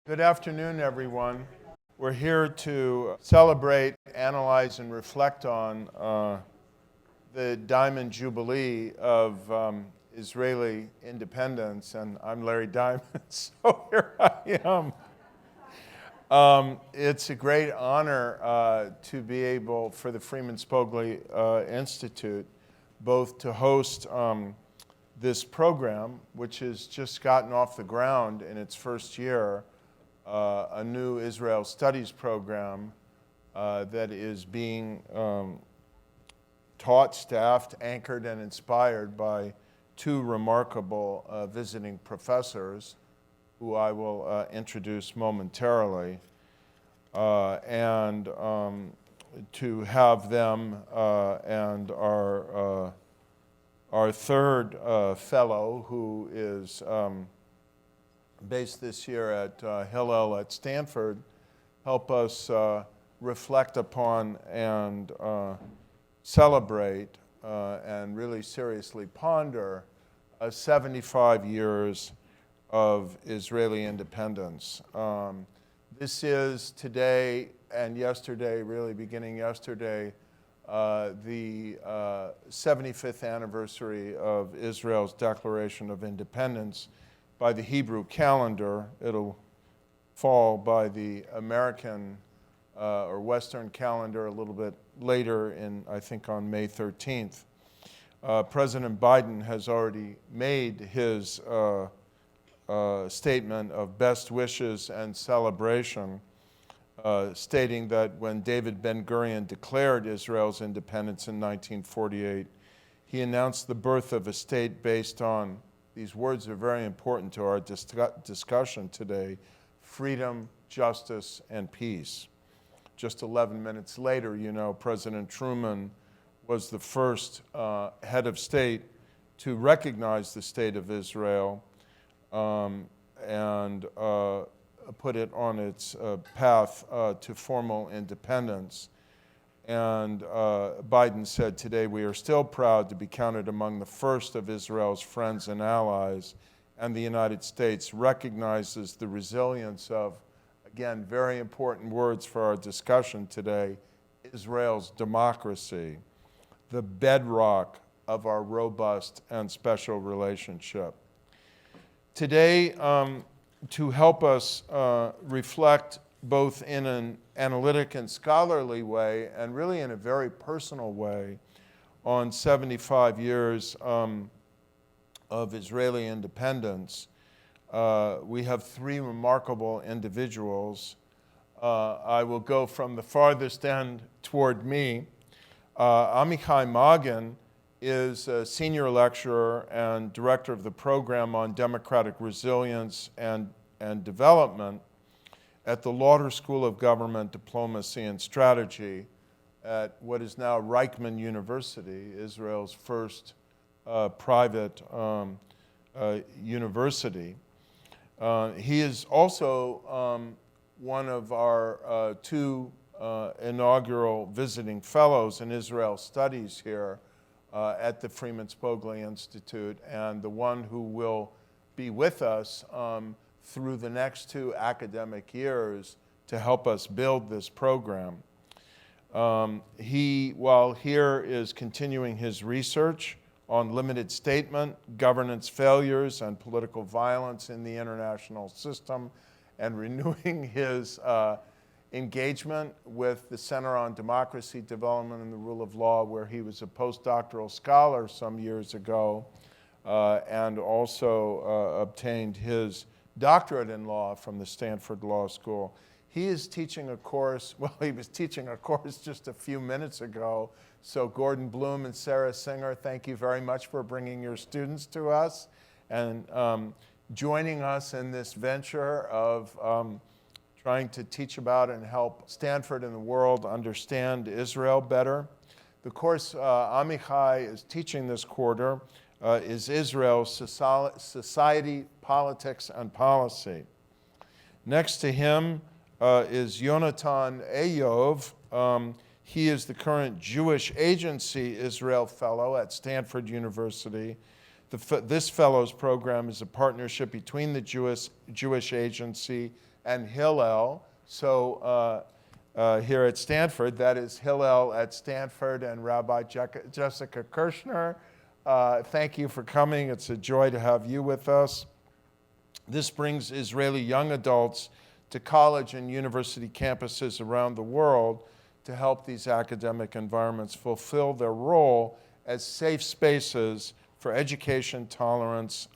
Good afternoon, everyone. We're here to celebrate, analyze, and reflect on the Diamond Jubilee of Israeli independence, and I'm Larry Diamond, so here I am. It's a great honor to be able, for the Freeman Spogli Institute, both to host this program, which has just gotten off the ground in its first year, a new Israel Studies program that is being taught, staffed, anchored, and inspired by two remarkable visiting professors who I will introduce momentarily. And to have them and our third fellow, who is based this year at Hillel at Stanford, help us reflect upon and celebrate and really seriously ponder 75 years of Israeli independence. This is today and yesterday, really beginning yesterday, the 75th anniversary of Israel's Declaration of Independence. By the Hebrew calendar, it'll fall by the American or Western calendar a little bit later, I think on May 13th. President Biden has already made his statement of best wishes and celebration, stating that when David Ben-Gurion declared Israel's independence in 1948, he announced the birth of a state based on, these words are very important to our discussion today, freedom, justice, and peace. Just 11 minutes later, President Truman was the first head of state to recognize the state of Israel and put it on its path to formal independence. And Biden said today, we are still proud to be counted among the first of Israel's friends and allies, and the United States recognizes the resilience of, again, very important words for our discussion today, Israel's democracy, the bedrock of our robust and special relationship. Today, to help us reflect both in an analytic and scholarly way, and really in a very personal way, on 75 years of Israeli independence, we have three remarkable individuals. I will go from the farthest end toward me. Amichai Magen is a senior lecturer and director of the program on democratic resilience and development at the Lauder School of Government, Diplomacy, and Strategy at what is now Reichman University, Israel's first private university. He is also one of our two inaugural visiting fellows in Israel Studies here at the Freeman Spogli Institute, and the one who will be with us through the next two academic years to help us build this program. He, while here, is continuing his research on limited statement, governance failures, and political violence in the international system, and renewing his engagement with the Center on Democracy, Development, and the Rule of Law, where he was a postdoctoral scholar some years ago, and also obtained his doctorate in law from the Stanford Law School. He is teaching a course, well, he was teaching a course just a few minutes ago. So Gordon Bloom and Sarah Singer, thank you very much for bringing your students to us and joining us in this venture of trying to teach about and help Stanford and the world understand Israel better. The course Amichai is teaching this quarter is Israel's Society, Politics, and Policy. Next to him is Yonatan Eyov. He is the current Jewish Agency Israel Fellow at Stanford University. This Fellows program is a partnership between the Jewish Agency and Hillel. So here at Stanford, that is Hillel at Stanford and Rabbi Jessica Kirshner. Thank you for coming. It's a joy to have you with us. This brings Israeli young adults to college and university campuses around the world to help these academic environments fulfill their role as safe spaces for education, tolerance,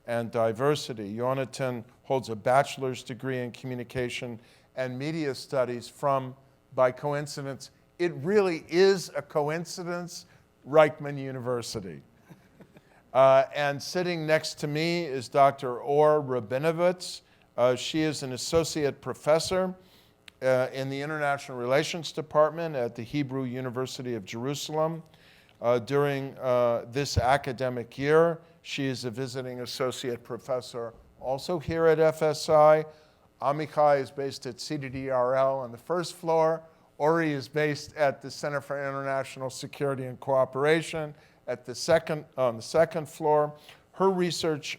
and diversity. Yonatan holds a bachelor's degree in communication and media studies from, by coincidence, it really is a coincidence, Reichman University. And sitting next to me is Dr. Or Rabinovitz. She is an associate professor in the International Relations Department at the Hebrew University of Jerusalem. During this academic year, she is a visiting associate professor also here at FSI. Amichai is based at CDDRL on the first floor. Ori is based at the Center for International Security and Cooperation on the second floor. Her research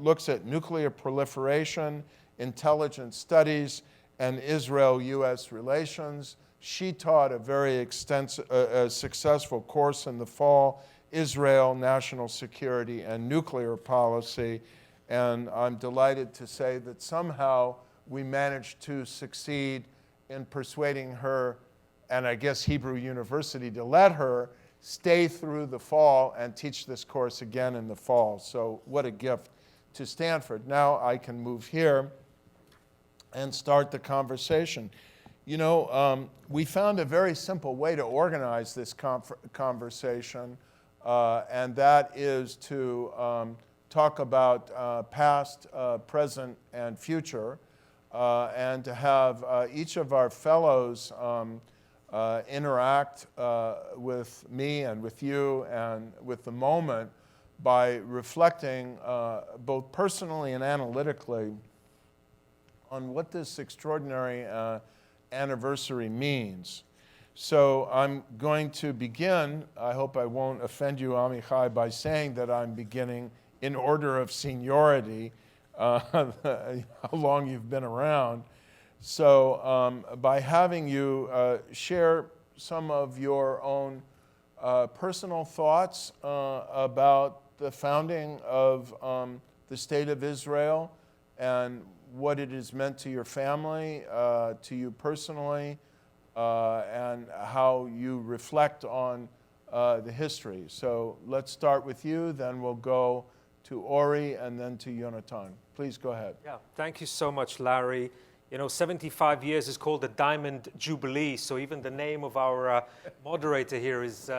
looks at nuclear proliferation, intelligence studies, and Israel-U.S. relations. She taught a very successful course in the fall, Israel, National Security, and Nuclear Policy. And I'm delighted to say that somehow we managed to succeed in persuading her, and I guess Hebrew University, to let her stay through the fall and teach this course again in the fall. So what a gift to Stanford. Now I can move here and start the conversation. You know, we found a very simple way to organize this conversation, and that is to talk about past, present, and future, and to have each of our fellows interact with me and with you and with the moment by reflecting both personally and analytically on what this extraordinary anniversary means. So I'm going to begin, I hope I won't offend you, Amichai, by saying that I'm beginning in order of seniority, how long you've been around. So by having you share some of your own personal thoughts about the founding of the State of Israel and what it has meant to your family, to you personally, and how you reflect on the history. So let's start with you, then we'll go to Ori and then to Yonatan. Please go ahead. Yeah, thank you so much, Larry. You know, 75 years is called the Diamond Jubilee, so even the name of our moderator here is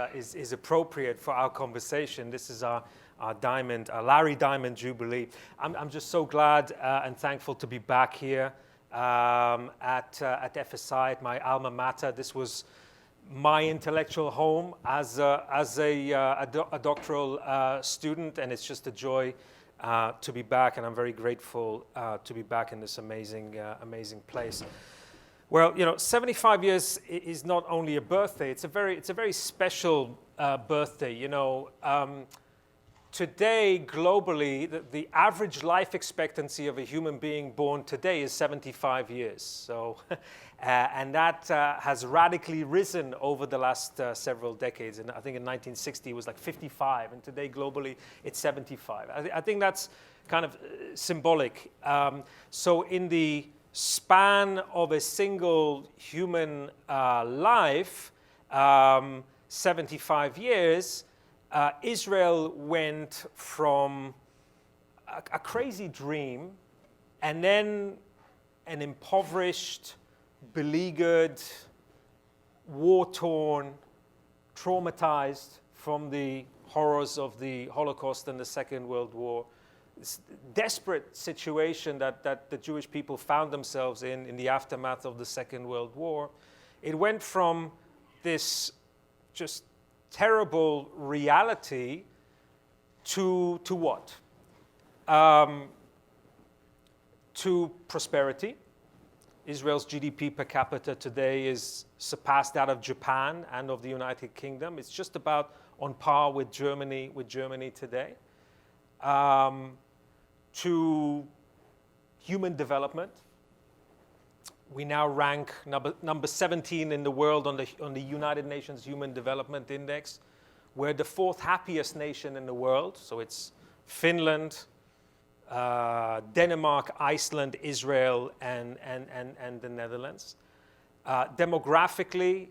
appropriate for our conversation. This is our Larry Diamond Jubilee. I'm just so glad and thankful to be back here at FSI, at my alma mater. This was my intellectual home as a doctoral student, and it's just a joy to be back, and I'm very grateful to be back in this amazing place. Well, you know, 75 years is not only a birthday; it's a very special birthday. You know, today globally, the average life expectancy of a human being born today is 75 years. So. And that has radically risen over the last several decades. And I think in 1960 it was like 55, and today globally it's 75. I think that's kind of symbolic. So in the span of a single human life, 75 years, Israel went from a crazy dream and then an impoverished, beleaguered, war-torn, traumatized from the horrors of the Holocaust and the Second World War. This desperate situation that the Jewish people found themselves in the aftermath of the Second World War. It went from this just terrible reality to what? To prosperity. Israel's GDP per capita today is surpassed that of Japan and of the United Kingdom. It's just about on par with Germany today. To human development. We now rank number 17 in the world on the United Nations Human Development Index. We're the 4th happiest nation in the world. So it's Finland, Denmark, Iceland, Israel, and the Netherlands. Demographically,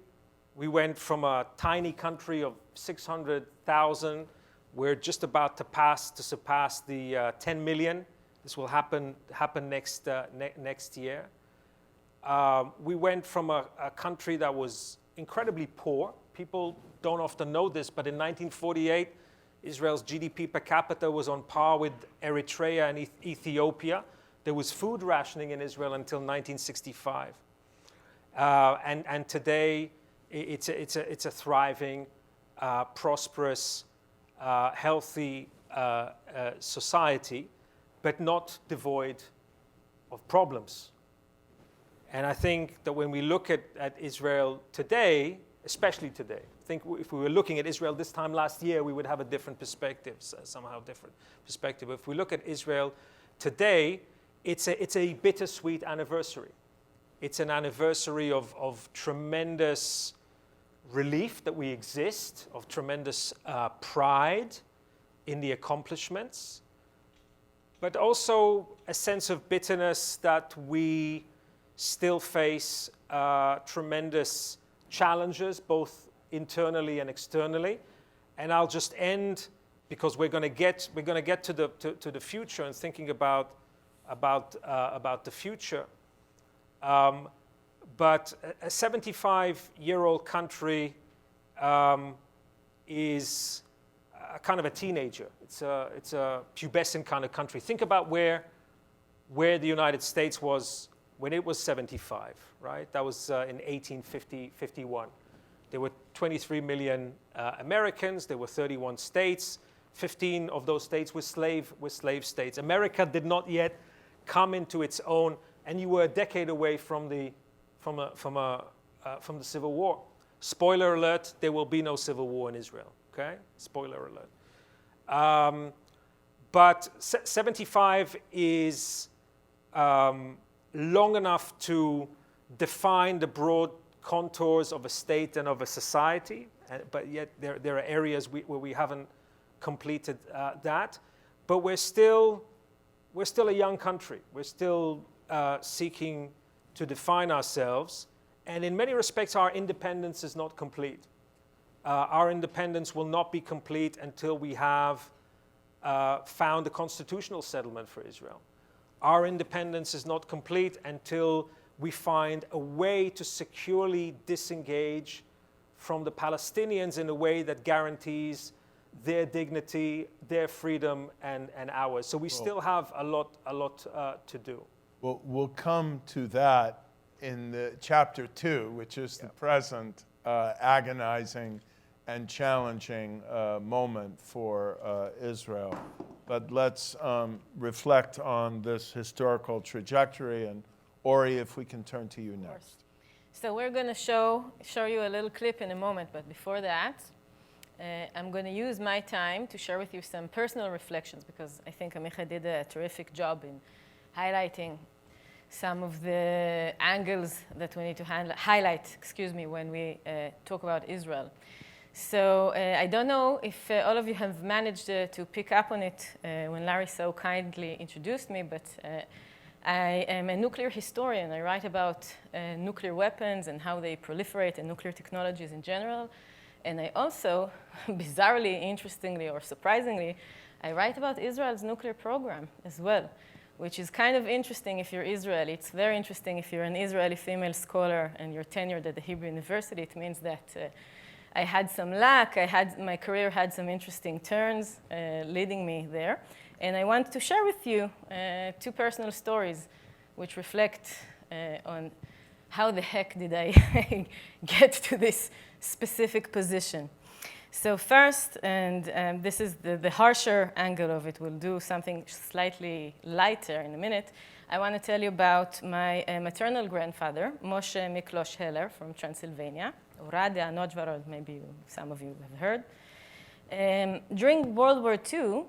we went from a tiny country of 600,000. We're just about to surpass the 10 million. This will happen next year. We went from a country that was incredibly poor. People don't often know this, but in 1948, Israel's GDP per capita was on par with Eritrea and Ethiopia. There was food rationing in Israel until 1965. And today, it's a thriving, prosperous, healthy society, but not devoid of problems. And I think that when we look at Israel today, especially today, I think if we were looking at Israel this time last year, we would have a different perspective, somehow different perspective. If we look at Israel today, it's a bittersweet anniversary. It's an anniversary of tremendous relief that we exist, of tremendous pride in the accomplishments, but also a sense of bitterness that we still face tremendous challenges, both internally and externally. And I'll just end, because we're going to get to the future and thinking about the future. But a 75-year-old country is a kind of a teenager. It's a pubescent kind of country. Think about where the United States was when it was 75, right? That was in 1851. There were 23 million Americans. There were 31 states. 15 of those states were slave states. America did not yet come into its own, and you were a decade away from the Civil War. Spoiler alert: there will be no civil war in Israel. Okay, spoiler alert. But 75 is long enough to define the broad contours of a state and of a society, but yet there are areas where we haven't completed that. But we're still a young country. We're still seeking to define ourselves, and in many respects, our independence is not complete. Our independence will not be complete until we have found a constitutional settlement for Israel. Our independence is not complete until we find a way to securely disengage from the Palestinians in a way that guarantees their dignity, their freedom, and ours. So we still have a lot to do. Well, we'll come to that in the chapter 2, which is the present agonizing and challenging moment for Israel. But let's reflect on this historical trajectory. And Ori, if we can turn to you next. So we're going to show you a little clip in a moment. But before that, I'm going to use my time to share with you some personal reflections, because I think Amichai did a terrific job in highlighting some of the angles that we need to highlight, when we talk about Israel. So I don't know if all of you have managed to pick up on it when Larry so kindly introduced me, but I am a nuclear historian. I write about nuclear weapons and how they proliferate and nuclear technologies in general. And I also, bizarrely, interestingly, or surprisingly, I write about Israel's nuclear program as well, which is kind of interesting if you're Israeli. It's very interesting if you're an Israeli female scholar and you're tenured at the Hebrew University. It means that I had some luck. My career had some interesting turns leading me there. And I want to share with you 2 personal stories which reflect on how the heck did I get to this specific position. So first, and this is the harsher angle of it, we'll do something slightly lighter in a minute. I want to tell you about my maternal grandfather, Moshe Miklosh Heller from Transylvania. Oradea, Novgorod, maybe some of you have heard. During World War II,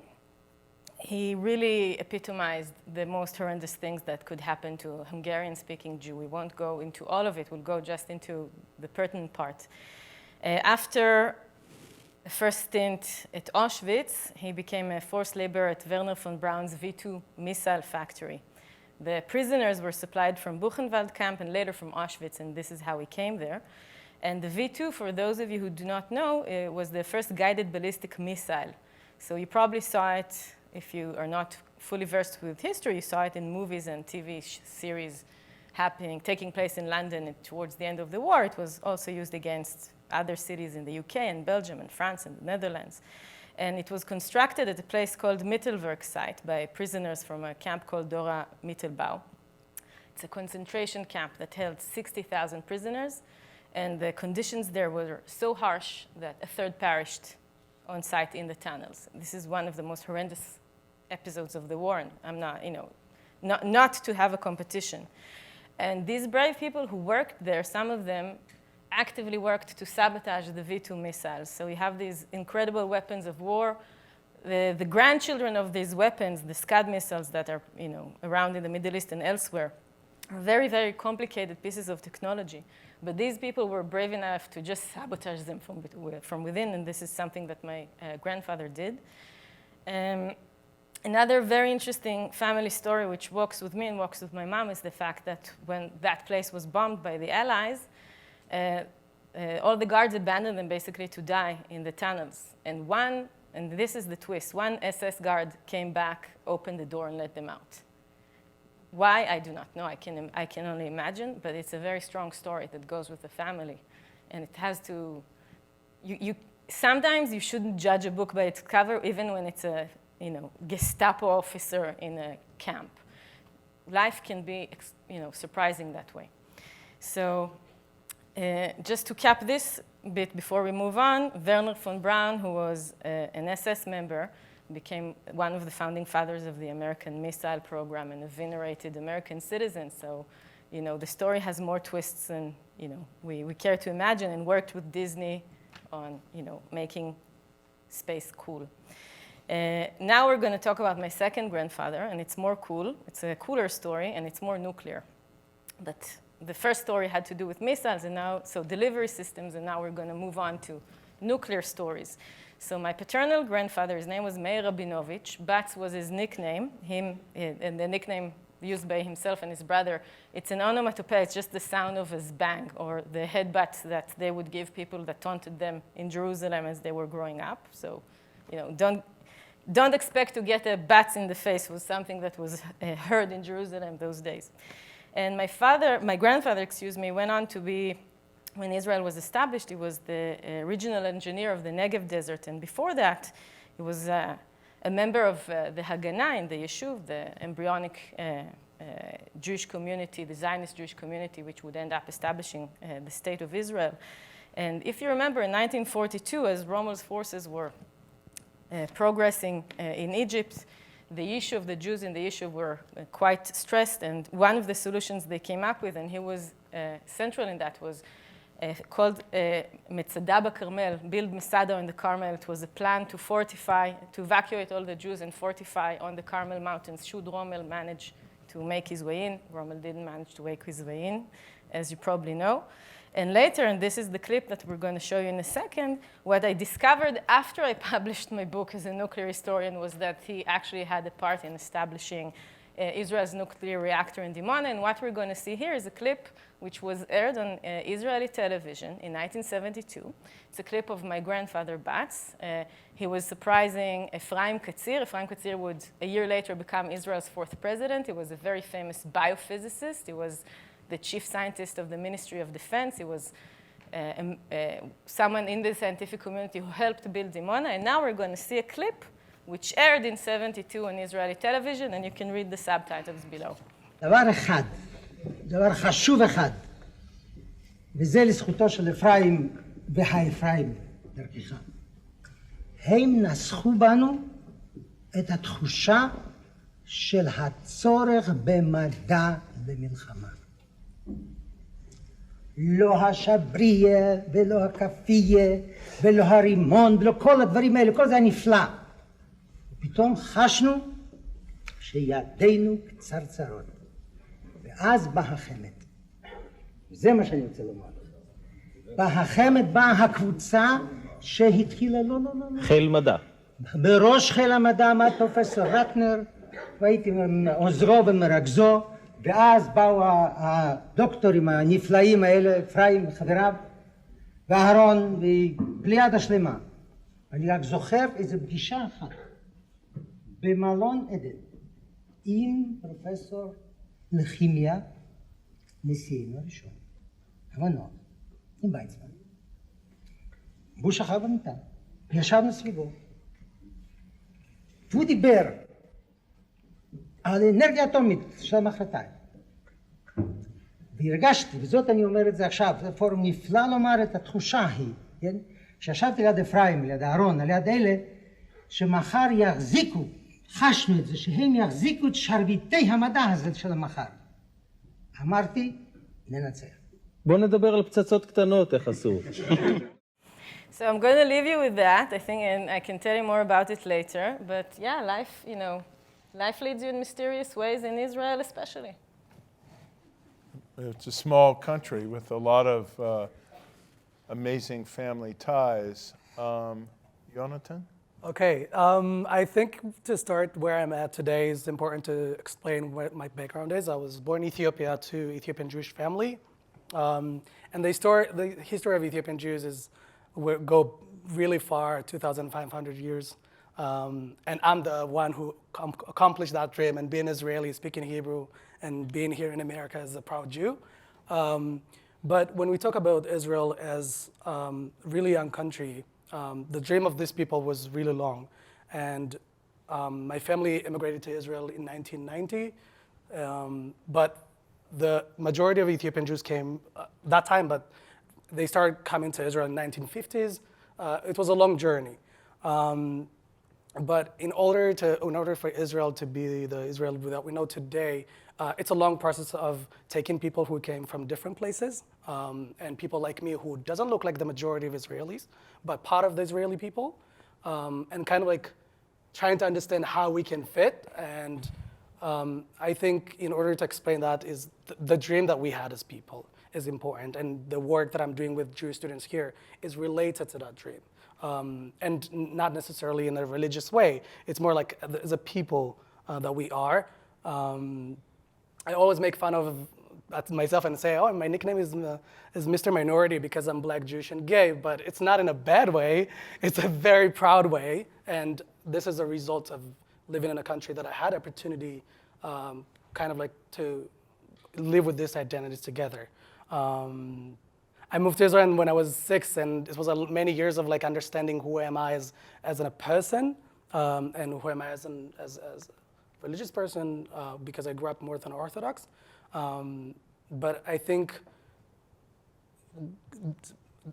he really epitomized the most horrendous things that could happen to a Hungarian-speaking Jew. We won't go into all of it. We'll go just into the pertinent part. After the first stint at Auschwitz, he became a forced laborer at Werner von Braun's V2 missile factory. The prisoners were supplied from Buchenwald camp and later from Auschwitz, and this is how he came there. And the V2, for those of you who do not know, was the first guided ballistic missile. So you probably saw it, if you are not fully versed with history, you saw it in movies and TV series taking place in London towards the end of the war. It was also used against other cities in the UK and Belgium and France and the Netherlands. And it was constructed at a place called Mittelwerk site by prisoners from a camp called Dora Mittelbau. It's a concentration camp that held 60,000 prisoners, and the conditions there were so harsh that a third perished on site in the tunnels. This is one of the most horrendous episodes of the war, and I'm not to have a competition. And these brave people who worked there, some of them actively worked to sabotage the V2 missiles. So you have these incredible weapons of war. The grandchildren of these weapons, the Scud missiles that are around in the Middle East and elsewhere, are very, very complicated pieces of technology. But these people were brave enough to just sabotage them from within, and this is something that my grandfather did. Another very interesting family story which walks with me and walks with my mom is the fact that when that place was bombed by the Allies, all the guards abandoned them basically to die in the tunnels. And this is the twist, one SS guard came back, opened the door, and let them out. Why, I do not know. I can only imagine, but it's a very strong story that goes with the family. And it has to, sometimes you shouldn't judge a book by its cover, even when it's a Gestapo officer in a camp. Life can be surprising that way. So just to cap this bit before we move on, Werner von Braun, who was an SS member, became one of the founding fathers of the American missile program and a venerated American citizen. So, the story has more twists than, we care to imagine, and worked with Disney on, making space cool. Now we're going to talk about my second grandfather, and it's more cool. It's a cooler story, and it's more nuclear. But the first story had to do with missiles, so delivery systems, and now we're going to move on to nuclear stories. So my paternal grandfather, his name was Meir Rabinovich. Bats was his nickname, and the nickname used by himself and his brother. It's an onomatopoeia. It's just the sound of a zbang, or the headbutt that they would give people that taunted them in Jerusalem as they were growing up. So, don't expect to get a bat in the face was something that was heard in Jerusalem those days. And my grandfather, went on to be, when Israel was established, he was the regional engineer of the Negev desert. And before that, he was a member of the Haganah in the Yeshuv, the embryonic Jewish community, the Zionist Jewish community, which would end up establishing the state of Israel. And if you remember, in 1942, as Rommel's forces were progressing in Egypt, the issue of the Jews in the issue were quite stressed. And one of the solutions they came up with, and he was central in that, was called Metzada BaKarmel, build Masada in the Carmel. It was a plan to evacuate all the Jews and fortify on the Carmel mountains. Should Rommel manage to make his way in? Rommel didn't manage to make his way in, as you probably know. And later, and this is the clip that we're going to show you in a second, what I discovered after I published my book as a nuclear historian was that he actually had a part in establishing Israel's nuclear reactor in Dimona. And what we're going to see here is a clip which was aired on Israeli television in 1972. It's a clip of my grandfather, Bats. He was surprising Ephraim Katzir. Ephraim Katzir would, a year later, become Israel's fourth president. He was a very famous biophysicist. He was the chief scientist of the Ministry of Defense. He was someone in the scientific community who helped build Dimona. And now we're going to see a clip which aired in 72 on Israeli television, and you can read the subtitles below. דבר חשוב אחד, וזה לזכותו של אפרים והאפרים דרכך. הם נסחו בנו את התחושה של הצורך במדע במלחמה. לא השבריה ולא הכפיה ולא הרימון ולא כל הדברים האלה, כל זה נפלא. פתאום חשנו שידינו קצרצרות. ואז בא החמד. זה מה שאני רוצה לומר. בחמד באה הקבוצה שהתחילה, לא. חיל מדע. בראש חיל המדע עמד פרופסור רטנר, והייתי עוזרו ומרכזו, ואז באו הדוקטורים הנפלאים האלה, אפרים חבריו, ואהרון, ופליאדה שלמה. אני רק זוכר איזו פגישה אחת, במלון עדן, עם פרופסור לכימיה, נשיאנו הראשון, הבנות, עם ויצמן. והוא שכב במיטה, וישבנו סביבו. והוא דיבר על אנרגיה אטומית של המחרתיים. והרגשתי, וזאת אני אומר את זה עכשיו, זה פורום נפלא לומר את התחושה היא, כן? כשישבתי ליד אפרים, ליד אהרון, ליד אלה, שמחר יחזיקו, חשנו את זה, שהם יחזיקו את שרביטי המדע הזה של המחר. אמרתי, ננצח. בוא נדבר על פצצות קטנות, איך עשו. So I'm going to leave you with that, I think, and I can tell you more about it later. But yeah, life leads you in mysterious ways in Israel especially. It's a small country with a lot of amazing family ties. Jonathan? Okay, I think to start where I'm at today is important to explain what my background is. I was born in Ethiopia to Ethiopian Jewish family. And the history of Ethiopian Jews go really far, 2,500 years. And I'm the one who accomplished that dream and being Israeli, speaking Hebrew, and being here in America as a proud Jew. But when we talk about Israel as really young country, the dream of these people was really long. And my family immigrated to Israel in 1990. But the majority of Ethiopian Jews came that time, but they started coming to Israel in the 1950s. It was a long journey. But in order for Israel to be the Israel that we know today, it's a long process of taking people who came from different places and people like me who doesn't look like the majority of Israelis, but part of the Israeli people, and kind of like trying to understand how we can fit. And I think in order to explain that is the dream that we had as people is important, and the work that I'm doing with Jewish students here is related to that dream. And not necessarily in a religious way. It's more like as a people that we are. I always make fun of myself and say, oh, my nickname is Mr. Minority because I'm Black, Jewish, and gay, but it's not in a bad way. It's a very proud way, and this is a result of living in a country that I had opportunity kind of like to live with this identity together. I moved to Israel when I was 6, and it was many years of like understanding who am I as a person, and who am I as a religious person, because I grew up more than Orthodox. But I think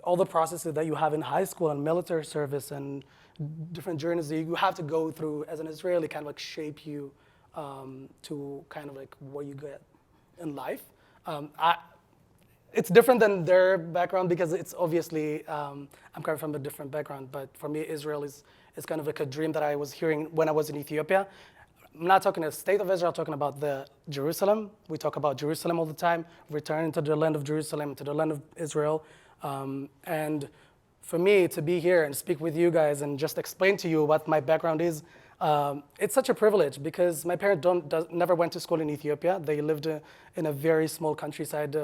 all the processes that you have in high school and military service and different journeys that you have to go through as an Israeli kind of like shape you to kind of like what you get in life. It's different than their background because it's obviously, I'm coming from a different background, but for me, Israel is kind of like a dream that I was hearing when I was in Ethiopia. I'm not talking the state of Israel, I'm talking about the Jerusalem. We talk about Jerusalem all the time, returning to the land of Jerusalem, to the land of Israel. And for me to be here and speak with you guys and just explain to you what my background is, it's such a privilege because my parents never went to school in Ethiopia. They lived in a very small countryside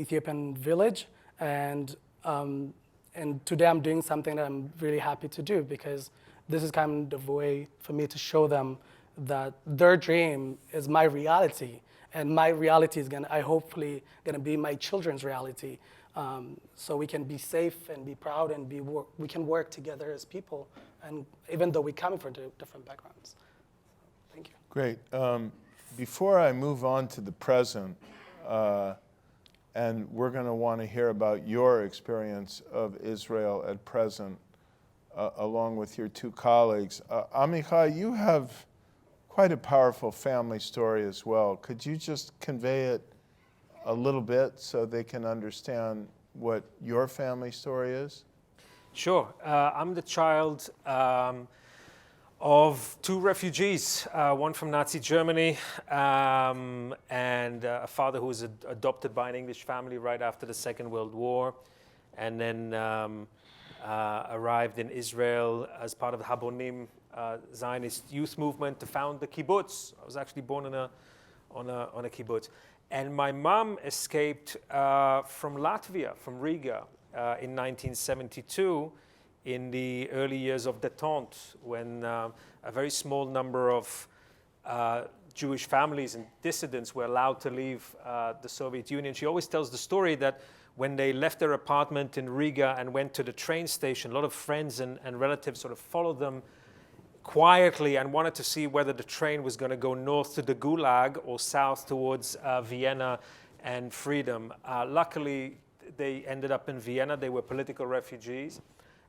Ethiopian village, and today I'm doing something that I'm really happy to do because this is kind of a way for me to show them that their dream is my reality, and my reality is hopefully gonna be my children's reality, so we can be safe and be proud and we can work together as people, and even though we come from different backgrounds. Thank you. Great. Before I move on to the present, and we're going to want to hear about your experience of Israel at present, along with your two colleagues. Amichai, you have quite a powerful family story as well. Could you just convey it a little bit so they can understand what your family story is? Sure. I'm the child of two refugees, one from Nazi Germany and a father who was adopted by an English family right after the Second World War, and then arrived in Israel as part of the Habonim Zionist youth movement to found the kibbutz. I was actually born on a kibbutz. And my mom escaped from Latvia, from Riga, in 1972, in the early years of détente, when a very small number of Jewish families and dissidents were allowed to leave the Soviet Union. She always tells the story that when they left their apartment in Riga and went to the train station, a lot of friends and relatives sort of followed them quietly and wanted to see whether the train was going to go north to the Gulag or south towards Vienna and freedom. Luckily, they ended up in Vienna. They were political refugees.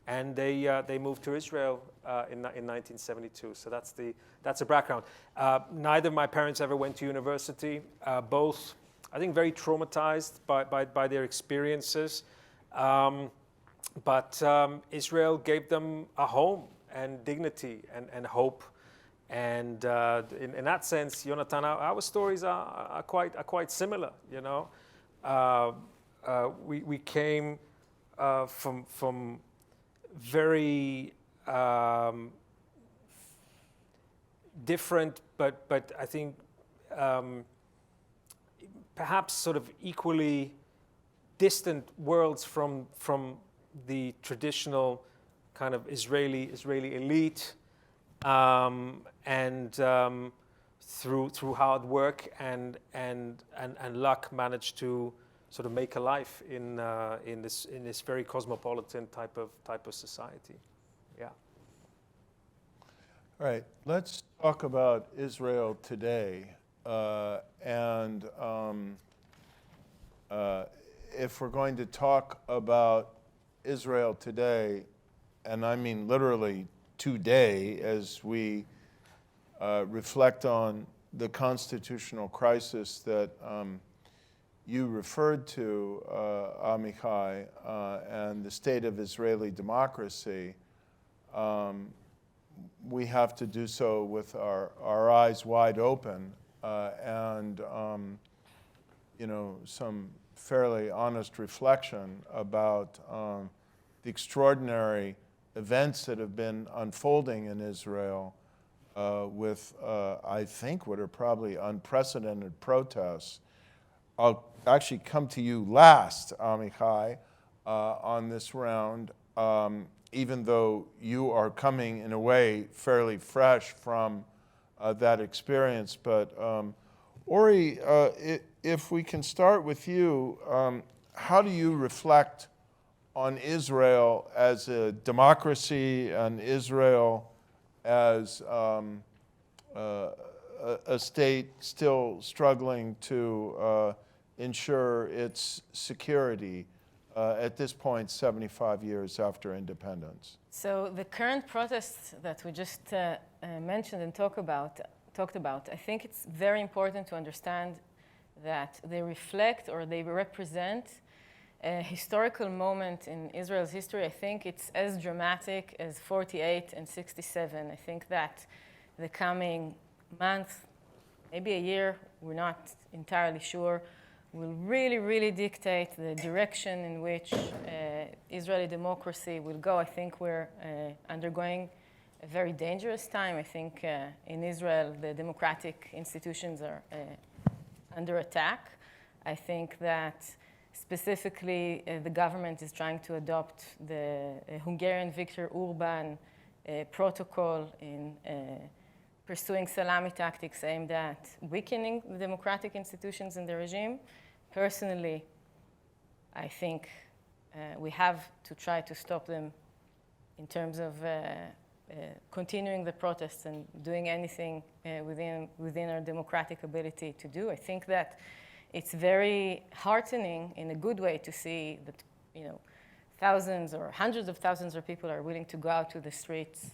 And they moved to Israel in 1972. So that's the background. Neither of my parents ever went to university. Both, I think, very traumatized by their experiences. But Israel gave them a home and dignity and hope. And in that sense, Yonatan, our stories are quite similar. You know, we came from very different, but I think perhaps sort of equally distant worlds from the traditional kind of Israeli elite, and through hard work and luck managed to sort of make a life in this very cosmopolitan type of society. Yeah. All right, let's talk about Israel today. And if we're going to talk about Israel today, and I mean literally today, as we reflect on the constitutional crisis that you referred to, Amichai, and the state of Israeli democracy, we have to do so with our eyes wide open and some fairly honest reflection about the extraordinary events that have been unfolding in Israel with, I think, what are probably unprecedented protests. I'll actually come to you last, Amichai, on this round, even though you are coming, in a way, fairly fresh from that experience. But Ori, if we can start with you, how do you reflect on Israel as a democracy and Israel as a state still struggling to ensure its security at this point, 75 years after independence? So the current protests that we just mentioned and talked about, I think it's very important to understand that they reflect or they represent a historical moment in Israel's history. I think it's as dramatic as 48 and 67. I think that the coming month, maybe a year, we're not entirely sure, will really, really dictate the direction in which Israeli democracy will go. I think we're undergoing a very dangerous time. I think in Israel, the democratic institutions are under attack. I think that specifically the government is trying to adopt the Hungarian Viktor Orban protocol in pursuing salami tactics aimed at weakening the democratic institutions in the regime. Personally, I think we have to try to stop them in terms of continuing the protests and doing anything within our democratic ability to do. I think that it's very heartening in a good way to see that, thousands or hundreds of thousands of people are willing to go out to the streets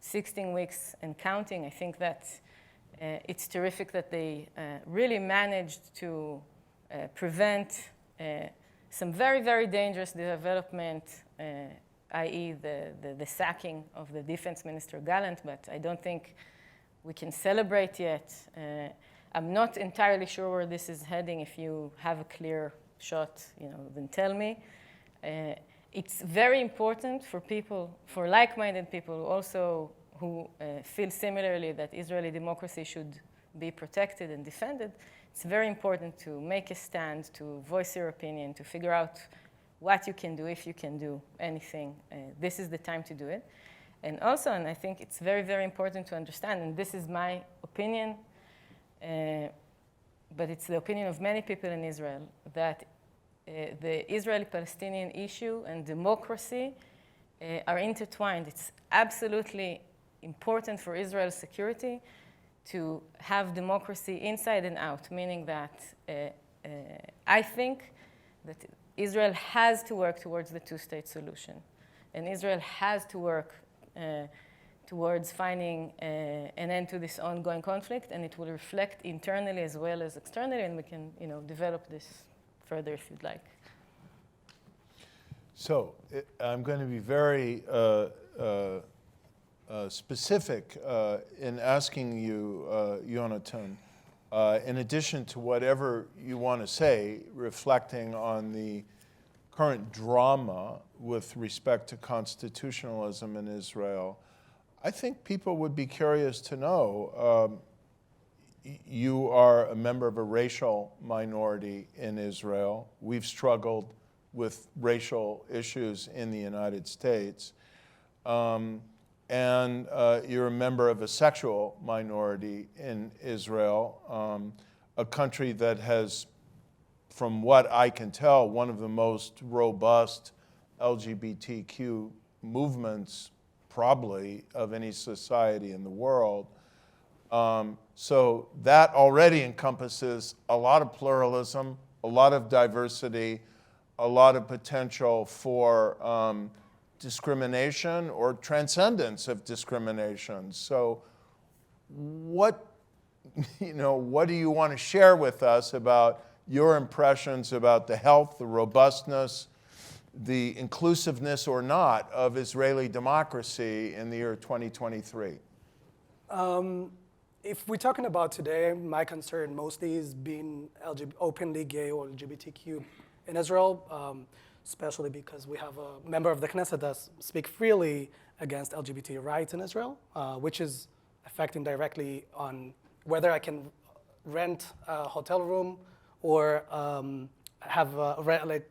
16 weeks and counting. I think that it's terrific that they really managed to prevent some very, very dangerous development i.e. the sacking of the defense minister Gallant, but I don't think we can celebrate yet. I'm not entirely sure where this is heading. If you have a clear shot, then tell me. It's very important for people, for like-minded people also who feel similarly that Israeli democracy should be protected and defended. It's very important to make a stand, to voice your opinion, to figure out what you can do, if you can do anything. This is the time to do it. And also, and I think it's very, very important to understand, and this is my opinion, but it's the opinion of many people in Israel, that the Israeli-Palestinian issue and democracy are intertwined. It's absolutely important for Israel's security to have democracy inside and out, meaning that I think that Israel has to work towards the two-state solution. And Israel has to work towards finding an end to this ongoing conflict, and it will reflect internally as well as externally, and we can develop this further if you'd like. So I'm going to be very specific in asking you, Yonatan, in addition to whatever you want to say, reflecting on the current drama with respect to constitutionalism in Israel, I think people would be curious to know, you are a member of a racial minority in Israel. We've struggled with racial issues in the United States. And you're a member of a sexual minority in Israel, a country that has, from what I can tell, one of the most robust LGBTQ movements probably of any society in the world. So that already encompasses a lot of pluralism, a lot of diversity, a lot of potential for discrimination or transcendence of discrimination. So what do you want to share with us about your impressions about the health, the robustness, the inclusiveness or not of Israeli democracy in the year 2023? If we're talking about today, my concern mostly is being openly gay or LGBTQ in Israel, especially because we have a member of the Knesset that speaks freely against LGBT rights in Israel, which is affecting directly on whether I can rent a hotel room or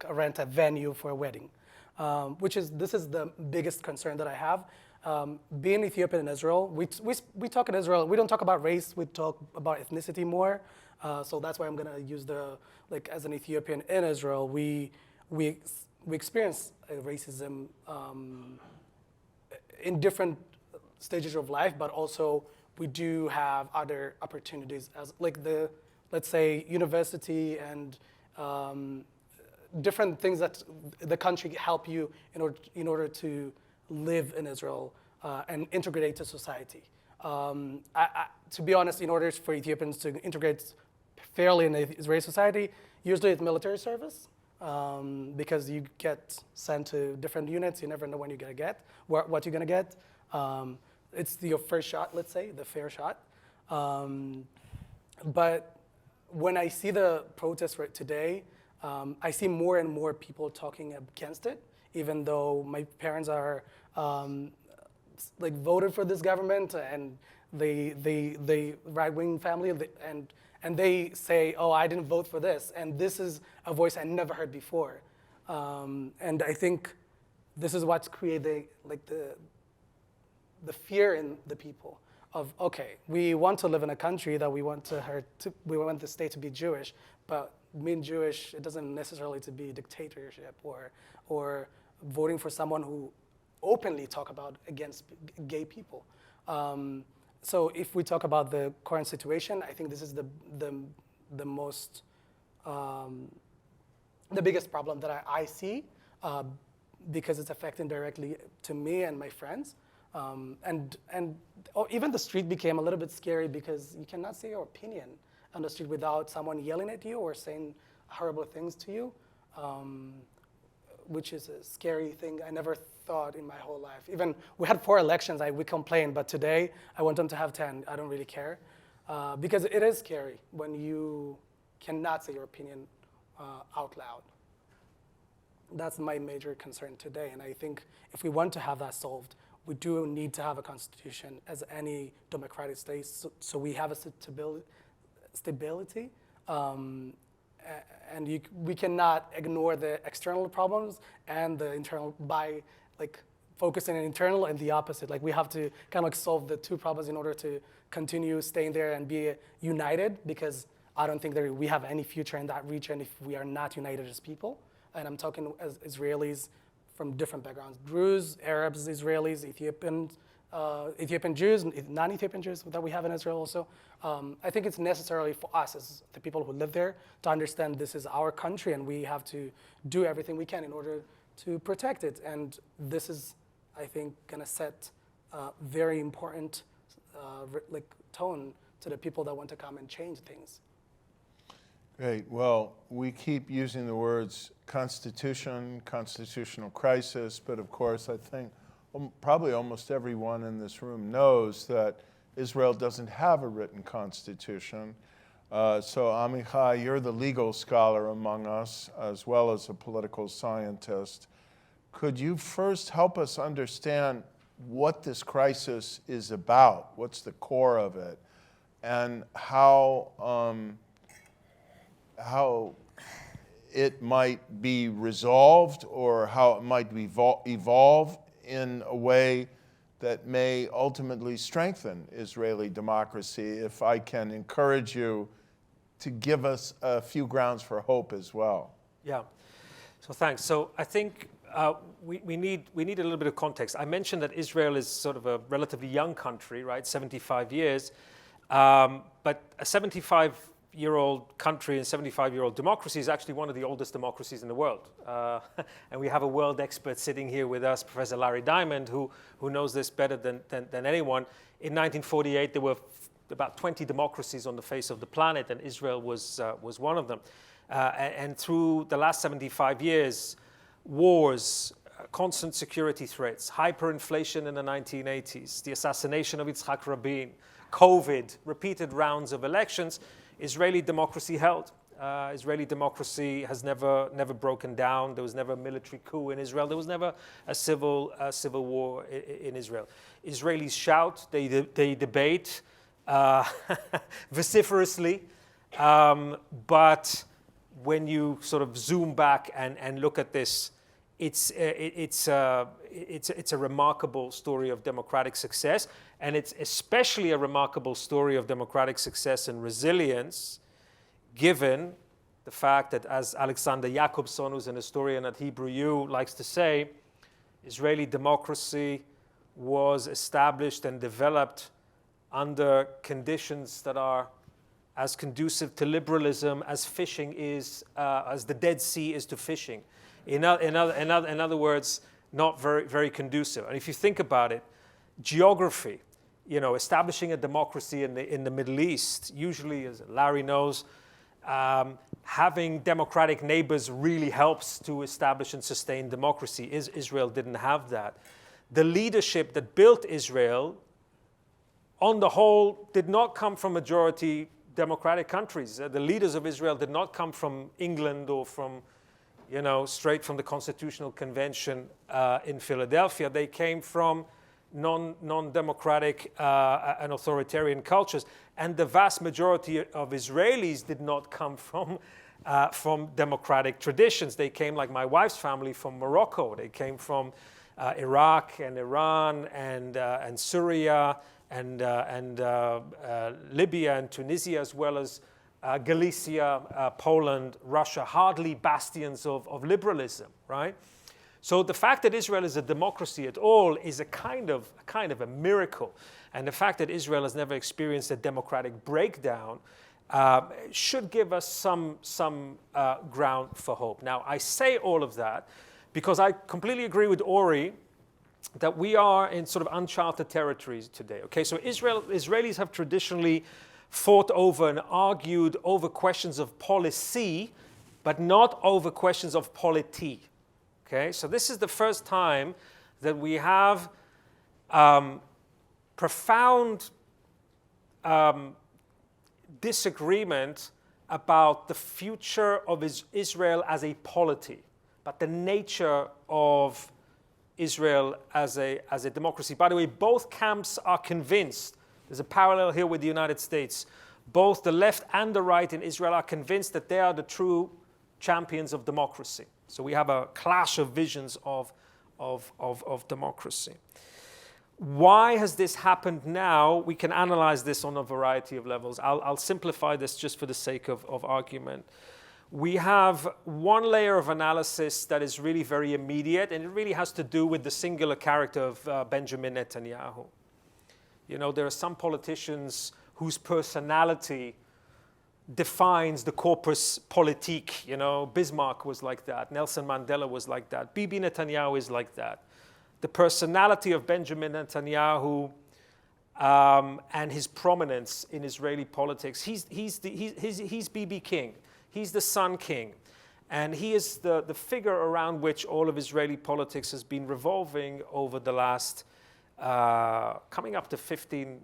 rent a venue for a wedding, this is the biggest concern that I have. Being Ethiopian in Israel, we talk in Israel, we don't talk about race, we talk about ethnicity more. So that's why I'm gonna use as an Ethiopian in Israel, we experience racism in different stages of life, but also we do have other opportunities as let's say university and different things that the country help you in order to live in Israel and integrate to society. To be honest, in order for Ethiopians to integrate fairly in the Israeli society, usually it's military service because you get sent to different units. You never know when you're gonna get, what you're gonna get. It's your first shot, let's say, the fair shot. But when I see the protests right today, I see more and more people talking against it, even though my parents are voted for this government and they right-wing family and they say, oh, I didn't vote for this. And this is a voice I never heard before. And I think this is what's created the fear in the people of, okay, we want to live in a country that we want the state to be Jewish, but being Jewish, it doesn't necessarily to be dictatorship or voting for someone who openly talk about against gay people. So if we talk about the current situation, I think this is the most, the biggest problem that I see because it's affecting directly to me and my friends. And even the street became a little bit scary because you cannot say your opinion on the street without someone yelling at you or saying horrible things to you. which is a scary thing I never thought in my whole life. Even we had 4 elections, we complained, but today I want them to have 10. I don't really care. Because it is scary when you cannot say your opinion out loud. That's my major concern today, and I think if we want to have that solved, we do need to have a constitution as any democratic state, so we have a stability. And we cannot ignore the external problems and the internal by focusing on internal and the opposite. We have to kind of solve the 2 problems in order to continue staying there and be united, because I don't think we have any future in that region if we are not united as people. And I'm talking as Israelis from different backgrounds: Druze, Arabs, Israelis, Ethiopian Jews, non-Ethiopian Jews that we have in Israel also. I think it's necessary for us as the people who live there to understand this is our country and we have to do everything we can in order to protect it. And this is, I think, going to set a very important tone to the people that want to come and change things. Great. Well, we keep using the words constitution, constitutional crisis, but of course I think probably almost everyone in this room knows that Israel doesn't have a written constitution. So Amichai, you're the legal scholar among us, as well as a political scientist. Could you first help us understand what this crisis is about? What's the core of it? And how it might be resolved, or how it might evolve in a way that may ultimately strengthen Israeli democracy, if I can encourage you to give us a few grounds for hope as well. Yeah, so thanks. So I think we need a little bit of context. I mentioned that Israel is sort of a relatively young country, right, 75 years, but a 75-year-old country and 75-year-old democracy is actually one of the oldest democracies in the world. And we have a world expert sitting here with us, Professor Larry Diamond, who knows this better than anyone. In 1948, there were about 20 democracies on the face of the planet, and Israel was one of them. And through the last 75 years, wars, constant security threats, hyperinflation in the 1980s, the assassination of Yitzhak Rabin, COVID, repeated rounds of elections, Israeli democracy held. Israeli democracy has never broken down. There was never a military coup in Israel. There was never a civil war in Israel. Israelis shout, they debate vociferously, but when you sort of zoom back and look at this, it's a remarkable story of democratic success, and it's especially a remarkable story of democratic success and resilience, given the fact that, as Alexander Jacobson, who's an historian at Hebrew U, likes to say, Israeli democracy was established and developed under conditions that are as conducive to liberalism as fishing is, as the Dead Sea is to fishing. In other words, not very conducive. And if you think about it, geography, establishing a democracy in the Middle East, usually, as Larry knows, having democratic neighbors really helps to establish and sustain democracy. Israel didn't have that. The leadership that built Israel, on the whole, did not come from majority democratic countries. The leaders of Israel did not come from England or from, straight from the Constitutional Convention in Philadelphia. They came from non-democratic and authoritarian cultures. And the vast majority of Israelis did not come from democratic traditions. They came, like my wife's family, from Morocco. They came from Iraq and Iran and Syria and Libya and Tunisia, as well as Galicia, Poland, Russia, hardly bastions of liberalism, right? So the fact that Israel is a democracy at all is a kind of a miracle. And the fact that Israel has never experienced a democratic breakdown should give us some ground for hope. Now, I say all of that because I completely agree with Ori that we are in sort of uncharted territories today. Okay, so Israelis have traditionally fought over and argued over questions of policy, but not over questions of polity. Okay, so this is the first time that we have profound disagreement about the future of Israel as a polity, but the nature of Israel as a democracy. By the way, both camps are convinced, there's a parallel here with the United States, both the left and the right in Israel are convinced that they are the true champions of democracy. So we have a clash of visions of democracy. Why has this happened now? We can analyze this on a variety of levels. I'll simplify this just for the sake of argument. We have one layer of analysis that is really very immediate, and it really has to do with the singular character of Benjamin Netanyahu. You know, there are some politicians whose personality defines the corpus politique. You know, Bismarck was like that. Nelson Mandela was like that. Bibi Netanyahu is like that. The personality of Benjamin Netanyahu and his prominence in Israeli politics, he's Bibi King. He's the Sun King. And he is the figure around which all of Israeli politics has been revolving over the last coming up to 15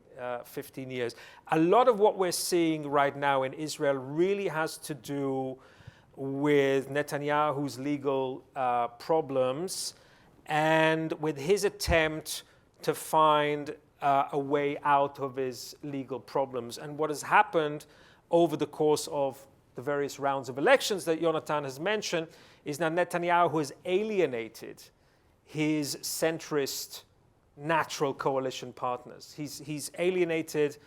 years. A lot of what we're seeing right now in Israel really has to do with Netanyahu's legal problems and with his attempt to find a way out of his legal problems. And what has happened over the course of the various rounds of elections that Jonathan has mentioned is now Netanyahu has alienated his centrist natural coalition partners. He's alienated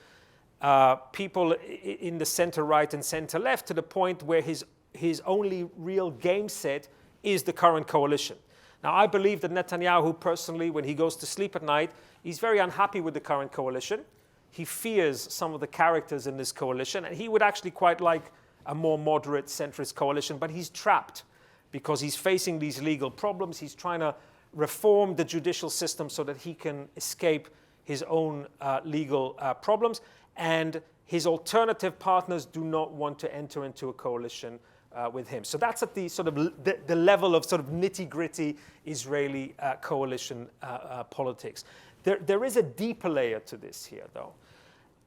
people in the center-right and center-left to the point where his only real game set is the current coalition. Now, I believe that Netanyahu personally, when he goes to sleep at night, he's very unhappy with the current coalition. He fears some of the characters in this coalition, and he would actually quite like a more moderate centrist coalition, but he's trapped because he's facing these legal problems. He's trying to reform the judicial system so that he can escape his own legal problems, and his alternative partners do not want to enter into a coalition with him. So that's at the sort of the level of sort of nitty-gritty Israeli coalition politics. There is a deeper layer to this here, though.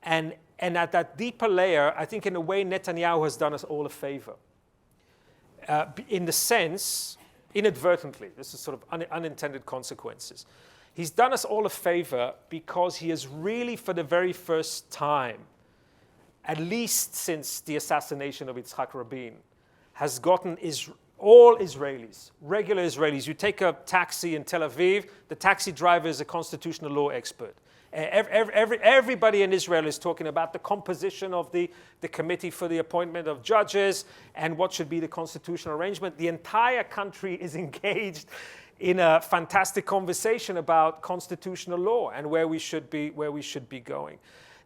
And at that deeper layer, I think in a way Netanyahu has done us all a favor. In the sense, inadvertently, this is sort of unintended consequences. He's done us all a favor because he has really, for the very first time, at least since the assassination of Yitzhak Rabin, has gotten all Israelis, regular Israelis. You take a taxi in Tel Aviv, the taxi driver is a constitutional law expert. Everybody in Israel is talking about the composition of the committee for the appointment of judges and what should be the constitutional arrangement. The entire country is engaged in a fantastic conversation about constitutional law and where we should be going.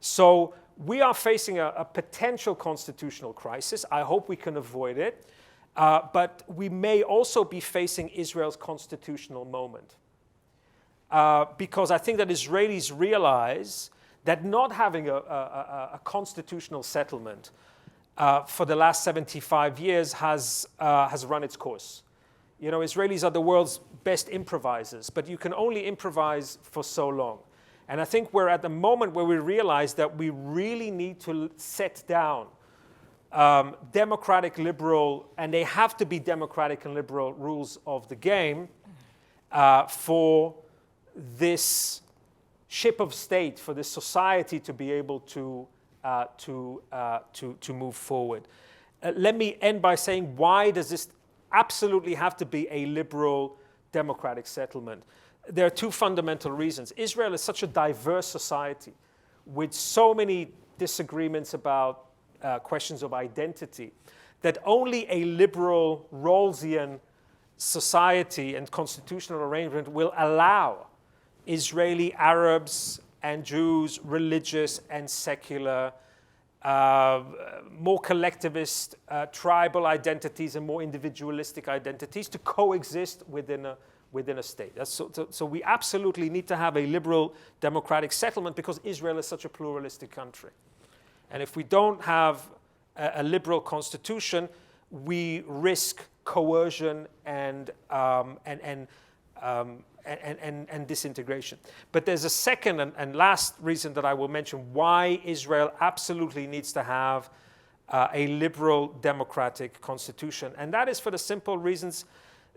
So we are facing a potential constitutional crisis. I hope we can avoid it. But we may also be facing Israel's constitutional moment. Because I think that Israelis realize that not having a constitutional settlement for the last 75 years has run its course. You know, Israelis are the world's best improvisers, but you can only improvise for so long. And I think we're at the moment where we realize that we really need to set down democratic, liberal, and they have to be democratic and liberal rules of the game for this ship of state, for this society to be able to move forward. Let me end by saying, why does this absolutely have to be a liberal democratic settlement? There are two fundamental reasons. Israel is such a diverse society with so many disagreements about questions of identity that only a liberal Rawlsian society and constitutional arrangement will allow Israeli Arabs and Jews, religious and secular, more collectivist tribal identities and more individualistic identities to coexist within a state. So we absolutely need to have a liberal democratic settlement because Israel is such a pluralistic country. And if we don't have a liberal constitution, we risk coercion and disintegration. But there's a second and last reason that I will mention why Israel absolutely needs to have a liberal democratic constitution. And that is for the simple reasons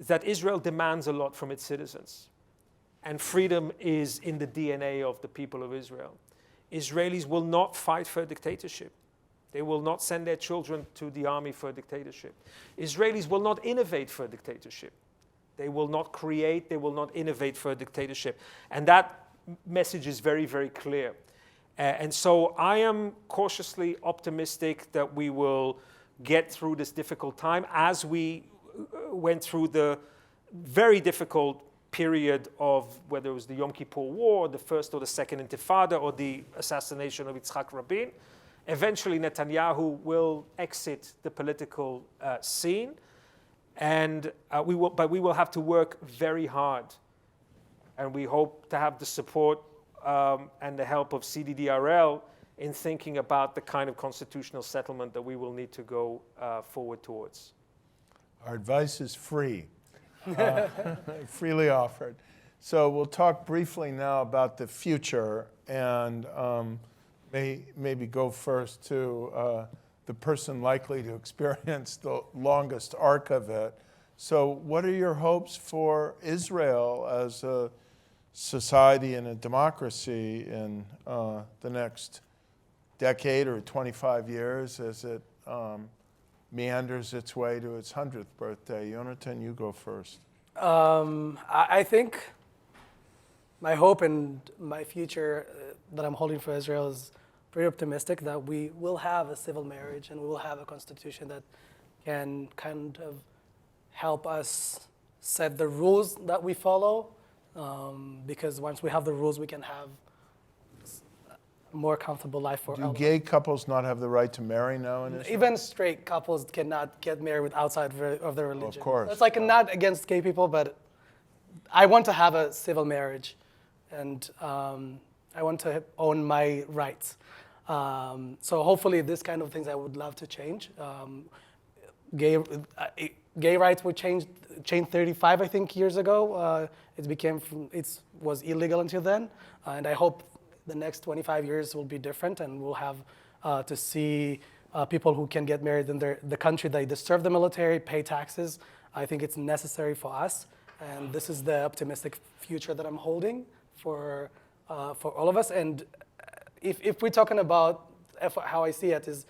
that Israel demands a lot from its citizens. And freedom is in the DNA of the people of Israel. Israelis will not fight for a dictatorship. They will not send their children to the army for a dictatorship. Israelis will not innovate for a dictatorship. They will not create, they will not innovate for a dictatorship. And that message is very, very clear. And so I am cautiously optimistic that we will get through this difficult time as we went through the very difficult period of whether it was the Yom Kippur War, the first or the second Intifada, or the assassination of Yitzhak Rabin. Eventually, Netanyahu will exit the political scene, and we will have to work very hard. And we hope to have the support and the help of CDDRL in thinking about the kind of constitutional settlement that we will need to go forward towards. Our advice is free, freely offered. So we'll talk briefly now about the future and maybe go first to the person likely to experience the longest arc of it. So what are your hopes for Israel as a society and a democracy in the next decade or 25 years as it meanders its way to its 100th birthday? Yonatan, you go first. I think my hope and my future that I'm holding for Israel is pretty optimistic that we will have a civil marriage and we will have a constitution that can kind of help us set the rules that we follow. Because once we have the rules, we can have a more comfortable life for all. Do gay couples not have the right to marry now in Israel? Even straight couples cannot get married outside of their religion. Of course. It's like not against gay people, but I want to have a civil marriage, and I want to own my rights. So hopefully, this kind of things I would love to change. Gay rights were changed 35, I think, years ago. It was illegal until then, and I hope the next 25 years will be different, and we'll have to see people who can get married in the country they serve the military, pay taxes. I think it's necessary for us, and this is the optimistic future that I'm holding for all of us. And if we're talking about how I see it is,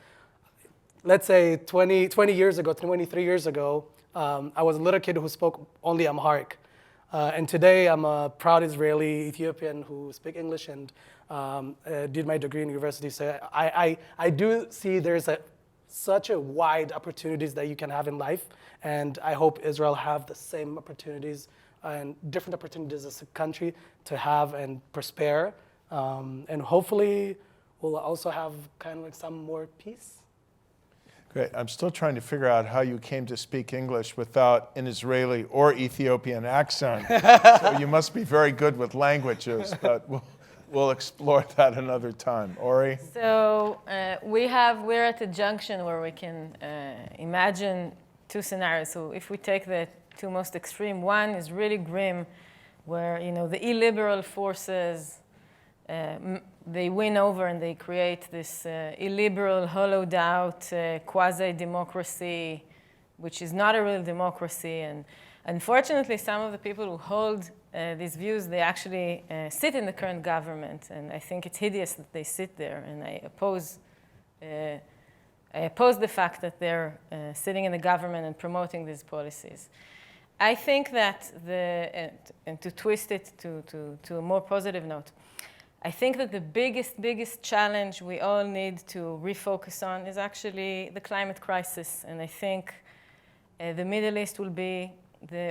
let's say 23 years ago, I was a little kid who spoke only Amharic. And today I'm a proud Israeli Ethiopian who speak English and did my degree in university. So I do see there's such a wide opportunities that you can have in life. And I hope Israel have the same opportunities and different opportunities as a country to have and prosper. And hopefully we'll also have kind of like some more peace. Great. I'm still trying to figure out how you came to speak English without an Israeli or Ethiopian accent. So you must be very good with languages, but we'll explore that another time. Ori? So we're at a junction where we can imagine two scenarios. So if we take the two most extreme, one is really grim, where the illiberal forces they win over and they create this illiberal, hollowed out quasi-democracy, which is not a real democracy. And unfortunately, some of the people who hold these views, they actually sit in the current government. And I think it's hideous that they sit there. And I oppose the fact that they're sitting in the government and promoting these policies. I think that and to twist it to a more positive note, I think that the biggest challenge we all need to refocus on is actually the climate crisis. And I think the Middle East will be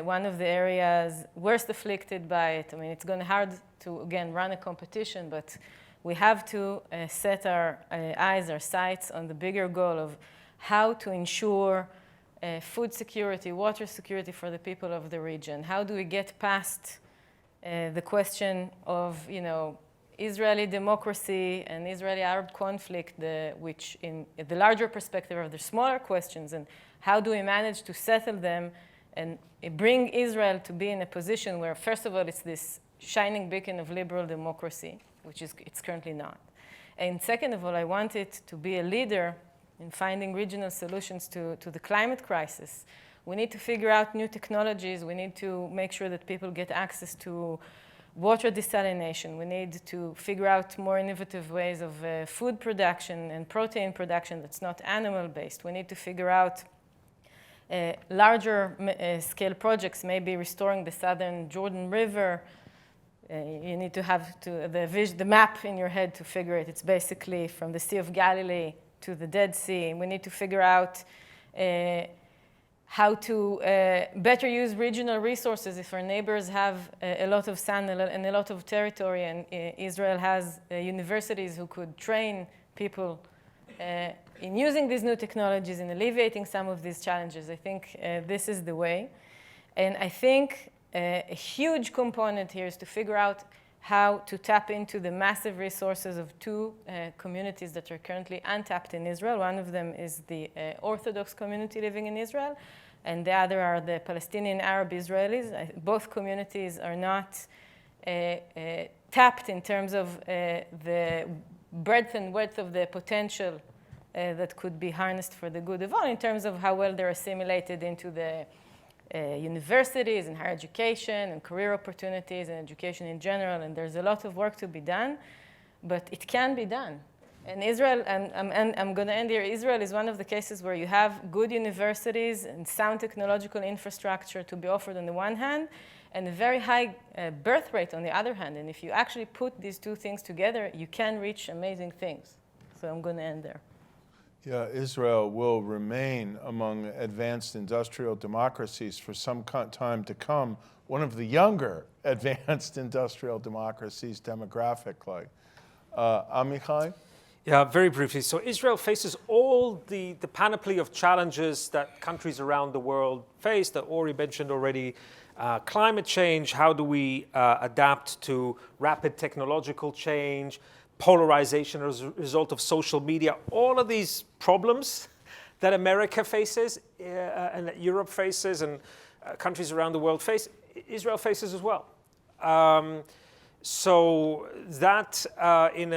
one of the areas worst afflicted by it. I mean, it's going to be hard to, again, run a competition, but we have to set our eyes, our sights on the bigger goal of how to ensure food security, water security for the people of the region. How do we get past the question of, Israeli democracy and Israeli-Arab conflict, which in the larger perspective are the smaller questions, and how do we manage to settle them and bring Israel to be in a position where, first of all, it's this shining beacon of liberal democracy, which it's currently not. And second of all, I want it to be a leader in finding regional solutions to the climate crisis. We need to figure out new technologies. We need to make sure that people get access to water desalination. We need to figure out more innovative ways of food production and protein production that's not animal-based. We need to figure out larger scale projects, maybe restoring the southern Jordan River. You need to have the map in your head to figure it. It's basically from the Sea of Galilee to the Dead Sea. We need to figure out how to better use regional resources. If our neighbors have a lot of sand and a lot of territory, and Israel has universities who could train people in using these new technologies and alleviating some of these challenges, I think this is the way. And I think a huge component here is to figure out how to tap into the massive resources of two communities that are currently untapped in Israel. One of them is the Orthodox community living in Israel, and the other are the Palestinian Arab Israelis. Both communities are not tapped in terms of the breadth and width of the potential that could be harnessed for the good of all, in terms of how well they're assimilated into the universities and higher education and career opportunities and education in general. And there's a lot of work to be done, but it can be done. And Israel, and I'm going to end here, Israel is one of the cases where you have good universities and sound technological infrastructure to be offered on the one hand, and a very high birth rate on the other hand. And if you actually put these two things together, you can reach amazing things. So I'm going to end there. Yeah, Israel will remain among advanced industrial democracies for some time to come, one of the younger advanced industrial democracies demographically. Amichai? Yeah, very briefly. So Israel faces all the panoply of challenges that countries around the world face, that Ori mentioned already. Climate change, how do we adapt to rapid technological change, polarization as a result of social media, all of these problems that America faces and that Europe faces and countries around the world face, Israel faces as well. So that in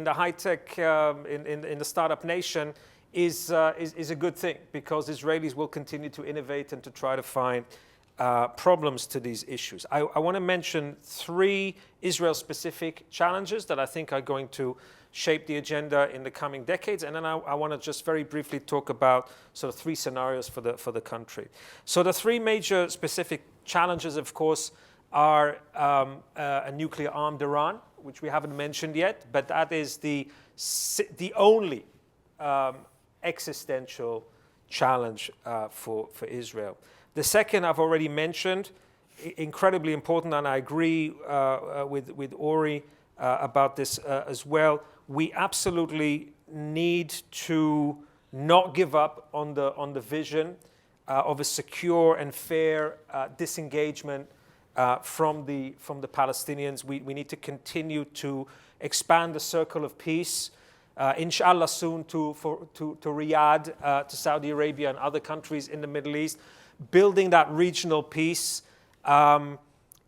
the high-tech, in the startup nation is a good thing, because Israelis will continue to innovate and to try to find problems to these issues. I want to mention three Israel-specific challenges that I think are going to shape the agenda in the coming decades, and then I want to just very briefly talk about sort of three scenarios for the country. So the three major specific challenges, of course, are a nuclear-armed Iran, which we haven't mentioned yet, but that is the only existential challenge for Israel. The second I've already mentioned, incredibly important, and I agree with Ori about this as well. We absolutely need to not give up on the vision of a secure and fair disengagement from the Palestinians. We need to continue to expand the circle of peace, inshallah soon to Riyadh, to Saudi Arabia and other countries in the Middle East. Building that regional peace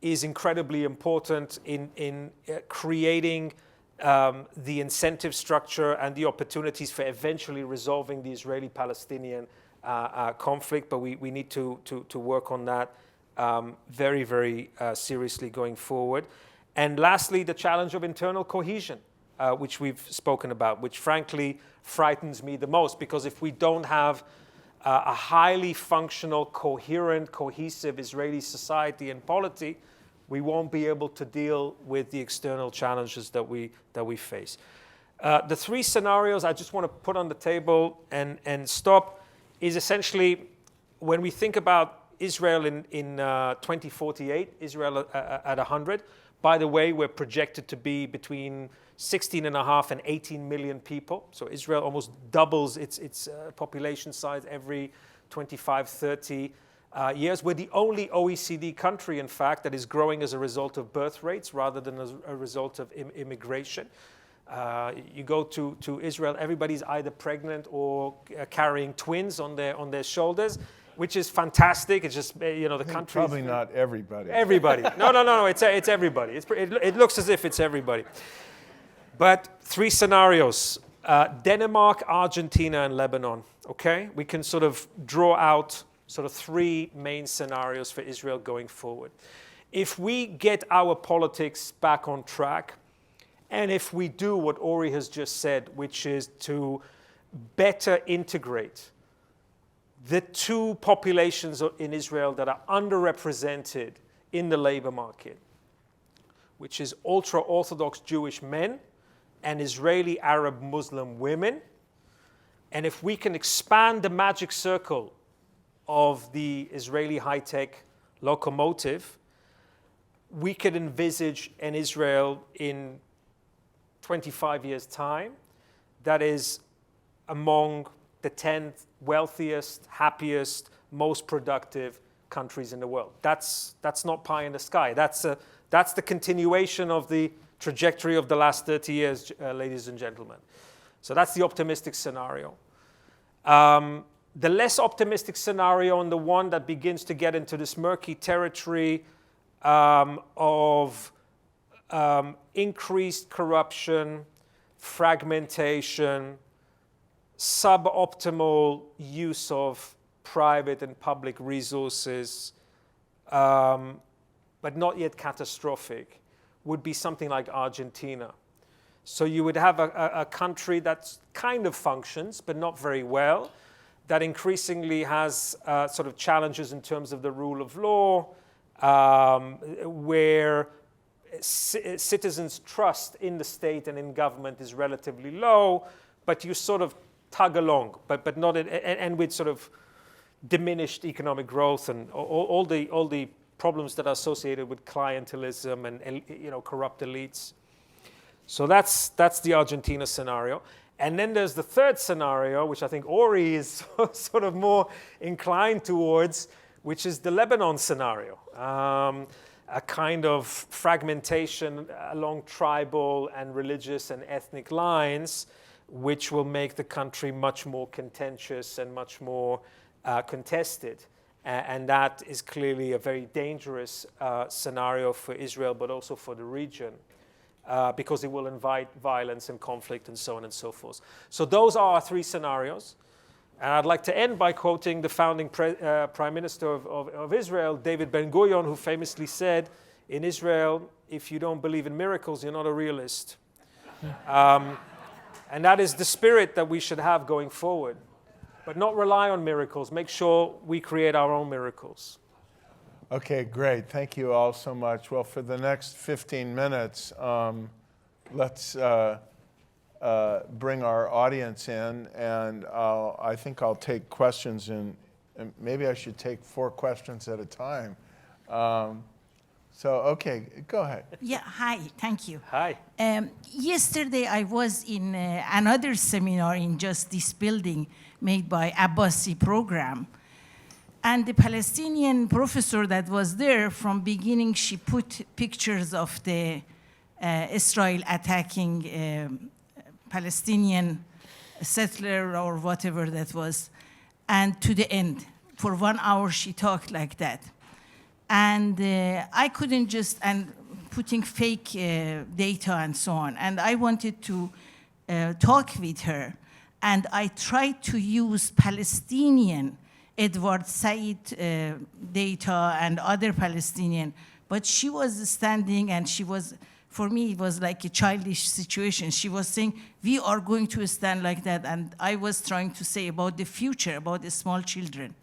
is incredibly important in creating the incentive structure and the opportunities for eventually resolving the Israeli-Palestinian conflict. But we need to work on that very, very seriously going forward. And lastly, the challenge of internal cohesion, which we've spoken about, which frankly frightens me the most, because if we don't have a highly functional, coherent, cohesive Israeli society and polity, we won't be able to deal with the external challenges that we face. The three scenarios I just want to put on the table and stop is essentially, when we think about Israel in 2048, Israel at 100. By the way, we're projected to be between 16.5 and 18 million people. So Israel almost doubles its population size every 25, 30 years. We're the only OECD country, in fact, that is growing as a result of birth rates rather than as a result of immigration. You go to Israel, everybody's either pregnant or carrying twins on their shoulders, which is fantastic. It's just, the country. Probably not everybody. Everybody. No. It's everybody. It looks as if it's everybody. But 3 scenarios: Denmark, Argentina, and Lebanon. Okay, we can sort of draw out sort of 3 main scenarios for Israel going forward. If we get our politics back on track, and if we do what Ori has just said, which is to better integrate the 2 populations in Israel that are underrepresented in the labor market, which is ultra-Orthodox Jewish men and Israeli Arab Muslim women, and if we can expand the magic circle of the Israeli high-tech locomotive, we could envisage an Israel in 25 years' time that is among the 10 wealthiest, happiest, most productive countries in the world. That's not pie in the sky. That's the continuation of the trajectory of the last 30 years, ladies and gentlemen. So that's the optimistic scenario. The less optimistic scenario, and the one that begins to get into this murky territory of increased corruption, fragmentation, suboptimal use of private and public resources, but not yet catastrophic, would be something like Argentina. So you would have a country that kind of functions, but not very well, that increasingly has sort of challenges in terms of the rule of law, where citizens' trust in the state and in government is relatively low, but you sort of tug along, but not and with sort of diminished economic growth and all the problems that are associated with clientelism and corrupt elites. So that's the Argentina scenario. And then there's the third scenario, which I think Ori is sort of more inclined towards, which is the Lebanon scenario. A kind of fragmentation along tribal and religious and ethnic lines, which will make the country much more contentious and much more contested. And that is clearly a very dangerous scenario for Israel, but also for the region, because it will invite violence and conflict and so on and so forth. So those are our 3 scenarios. And I'd like to end by quoting the founding Prime Minister of Israel, David Ben-Gurion, who famously said, in Israel, if you don't believe in miracles, you're not a realist. And that is the spirit that we should have going forward. But not rely on miracles. Make sure we create our own miracles. Okay, great. Thank you all so much. Well, for the next 15 minutes, let's bring our audience in, and I think I'll take questions, and maybe I should take 4 questions at a time. Okay, go ahead. Yeah, hi, thank you. Hi. Yesterday I was in another seminar in just this building made by Abbasi program. And the Palestinian professor that was there from beginning, she put pictures of the Israel attacking Palestinian settler or whatever that was. And to the end, for 1 hour she talked like that. And I couldn't just, and putting fake data and so on. And I wanted to talk with her. And I tried to use Palestinian Edward Said data and other Palestinian, but she was standing and she was, for me, it was like a childish situation. She was saying, we are going to stand like that. And I was trying to say about the future, about the small children.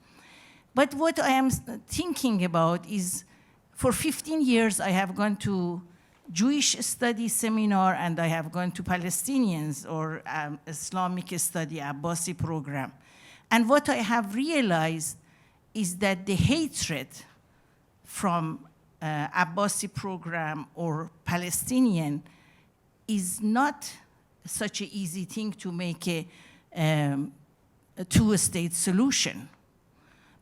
But what I am thinking about is, for 15 years, I have gone to Jewish study seminar and I have gone to Palestinians or Islamic study Abbasi program. And what I have realized is that the hatred from Abbasi program or Palestinian is not such an easy thing to make a two-state solution.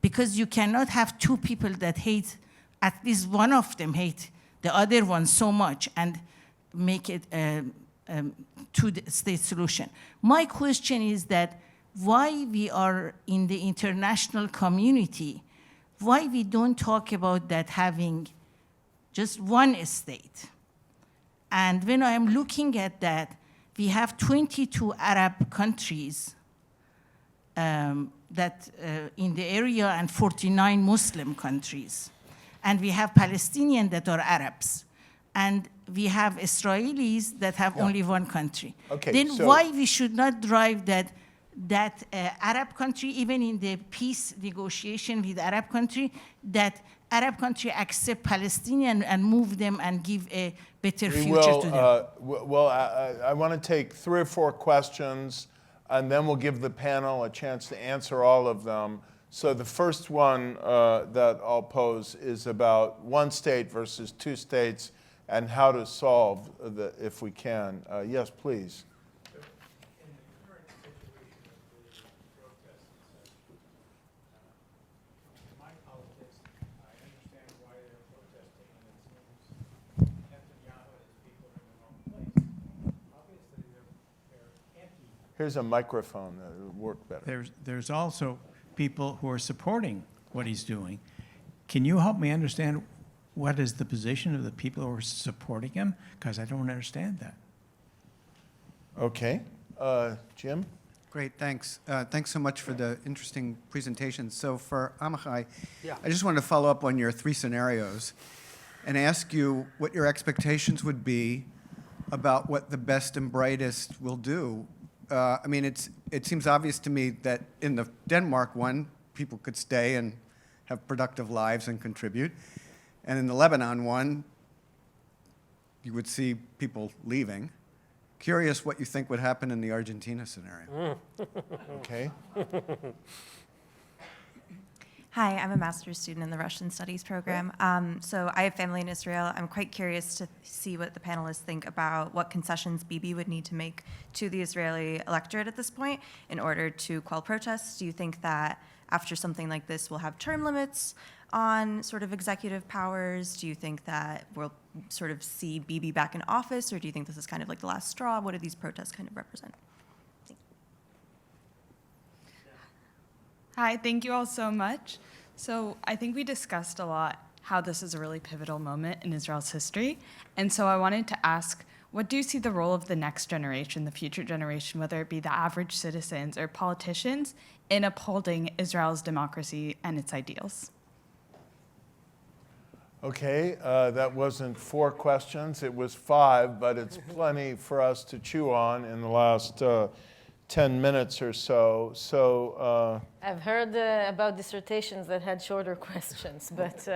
because you cannot have two people that hate, at least one of them hate the other one so much and make it a two-state solution. My question is that why we are in the international community, why we don't talk about that having just one state? And when I'm looking at that, we have 22 Arab countries that in the area and 49 Muslim countries. And we have Palestinians that are Arabs. And we have Israelis that have only one country. Okay, then so- why we should not drive that Arab country, even in the peace negotiation with Arab country, that Arab country accept Palestinian and move them and give a better We future will, to them? well, I want to take 3 or 4 questions, and then we'll give the panel a chance to answer all of them. So the first one that I'll pose is about one state versus two states and how to solve the, if we can. Yes, please. Here's a microphone that would work better. There's also people who are supporting what he's doing. Can you help me understand what is the position of the people who are supporting him? Because I don't understand that. Okay. Jim? Great, thanks. Thanks so much for the interesting presentation. So for Amichai, Yeah. I just wanted to follow up on your 3 scenarios and ask you what your expectations would be about what the best and brightest will do. I mean, it seems obvious to me that in the Denmark one, people could stay and have productive lives and contribute. And in the Lebanon one, you would see people leaving. Curious what you think would happen in the Argentina scenario. Okay. Hi, I'm a master's student in the Russian Studies program. So I have family in Israel. I'm quite curious to see what the panelists think about what concessions Bibi would need to make to the Israeli electorate at this point in order to quell protests. Do you think that after something like this, we'll have term limits on sort of executive powers? Do you think that we'll sort of see Bibi back in office, or do you think this is kind of like the last straw? What do these protests kind of represent? Hi, thank you all so much. So I think we discussed a lot how this is a really pivotal moment in Israel's history. And so I wanted to ask, what do you see the role of the next generation, the future generation, whether it be the average citizens or politicians, in upholding Israel's democracy and its ideals? Okay, that wasn't 4 questions, it was 5, but it's plenty for us to chew on in the last 10 minutes or so. So I've heard about dissertations that had shorter questions, but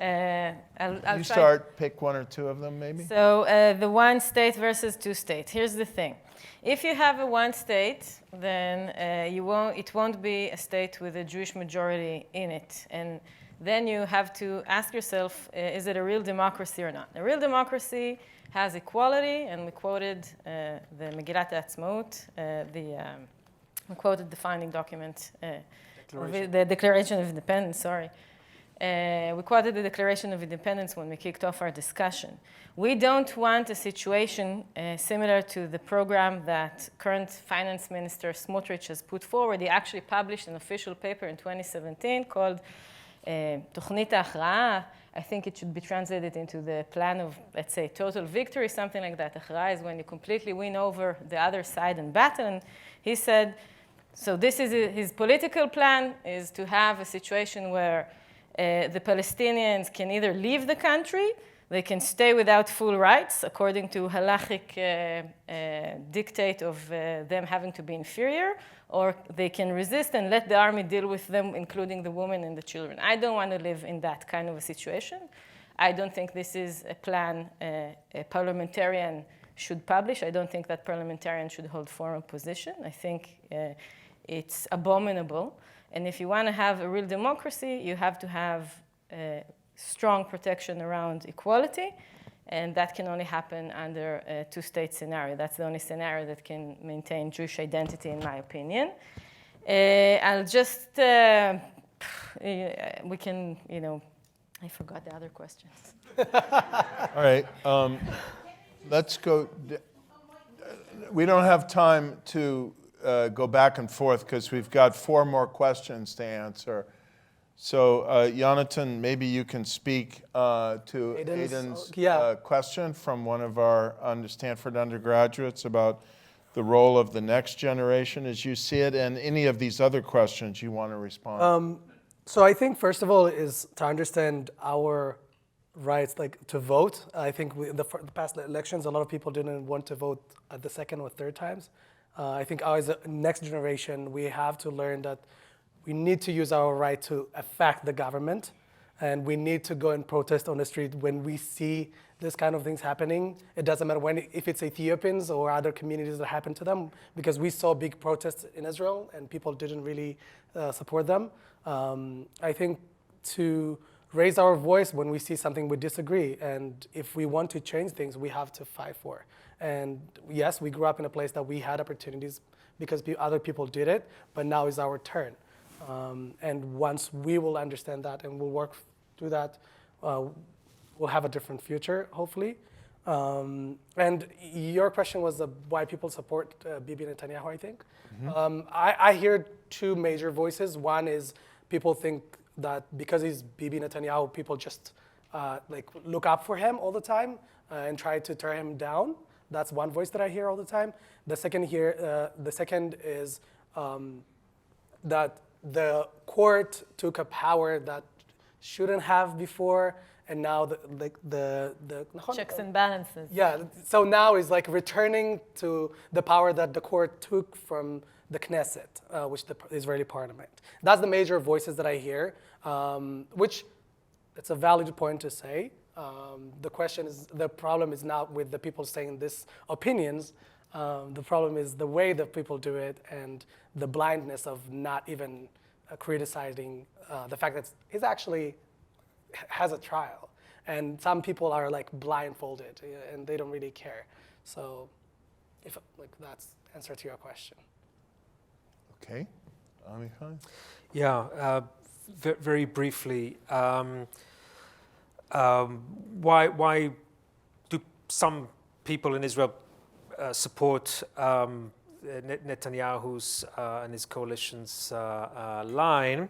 I'll you try. start, pick 1 or 2 of them maybe. So the one state versus two state. Here's the thing. If you have a one state, then it won't be a state with a Jewish majority in it. And then you have to ask yourself, is it a real democracy or not? A real democracy has equality, and we quoted the Megillat Ha'atzmaut, we quoted the founding document, the Declaration of Independence, sorry. We quoted the Declaration of Independence when we kicked off our discussion. We don't want a situation similar to the program that current Finance Minister Smotrich has put forward. He actually published an official paper in 2017 called Tochnit Ha'achra'ah. I think it should be translated into the plan of, let's say, total victory, something like that. Achra'ah is when you completely win over the other side in battle. And he said, so this is his political plan, is to have a situation where the Palestinians can either leave the country, they can stay without full rights, according to halachic dictate of them having to be inferior, or they can resist and let the army deal with them, including the women and the children. I don't want to live in that kind of a situation. I don't think this is a plan a parliamentarian should publish. I don't think that parliamentarians should hold foreign position. I think it's abominable. And if you want to have a real democracy, you have to have strong protection around equality. And that can only happen under a two-state scenario. That's the only scenario that can maintain Jewish identity, in my opinion. I'll just We can, I forgot the other questions. All right, let's go. We don't have time to go back and forth because we've got 4 more questions to answer. So, Jonathan, maybe you can speak to Aiden's question from one of our Stanford undergraduates about the role of the next generation as you see it, and any of these other questions you want to respond. So I think, first of all, is to understand our rights, like to vote. I think the past elections, a lot of people didn't want to vote at the second or third times. I think as a next generation, we have to learn that we need to use our right to affect the government, and we need to go and protest on the street when we see this kind of things happening. It doesn't matter if it's Ethiopians or other communities that happen to them, because we saw big protests in Israel and people didn't really support them. I think to raise our voice when we see something we disagree, and if we want to change things, we have to fight for. And yes, we grew up in a place that we had opportunities because other people did it, but now is our turn. And once we will understand that and we'll work through that, we'll have a different future, hopefully. And your question was why people support Bibi Netanyahu, I think. Mm-hmm. I hear 2 major voices. One is people think that because he's Bibi Netanyahu, people just look up for him all the time and try to tear him down. That's one voice that I hear all the time. The second is that the court took a power that shouldn't have before, and now the checks and balances. Yeah, so now is like returning to the power that the court took from the Knesset, which the Israeli parliament. That's the major voices that I hear, which it's a valid point to say. The problem is not with the people saying these opinions. The problem is the way that people do it and the blindness of not even criticizing the fact that it actually has a trial. And some people are like blindfolded and they don't really care. So if that's answer to your question. Okay. Amichai? Yeah, very briefly. Why do some people in Israel support Netanyahu's and his coalition's line?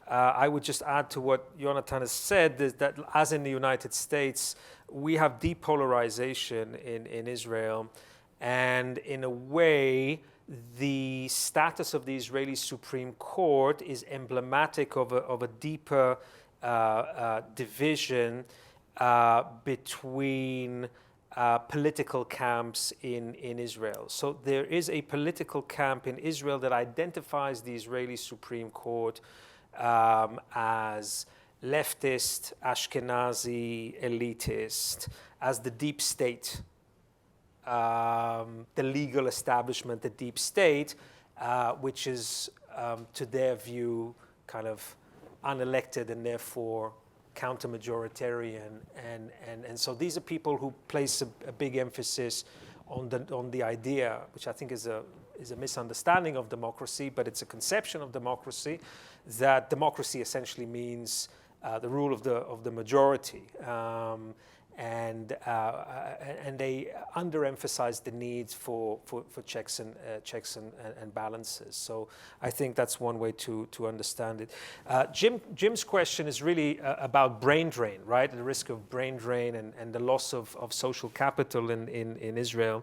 I would just add to what Jonathan has said, is that as in the United States, we have depolarization in Israel, and in a way, the status of the Israeli Supreme Court is emblematic of a deeper division between political camps in Israel. So there is a political camp in Israel that identifies the Israeli Supreme Court as leftist, Ashkenazi, elitist, as the deep state, the legal establishment, the deep state, which is, to their view, kind of unelected and therefore counter-majoritarian. And so these are people who place a big emphasis on the idea, which I think is a misunderstanding of democracy, but it's a conception of democracy, that democracy essentially means the rule of the majority. And they underemphasize the needs for checks and balances. So I think that's one way to understand it. Jim's question is really about brain drain, right? The risk of brain drain and the loss of social capital in Israel.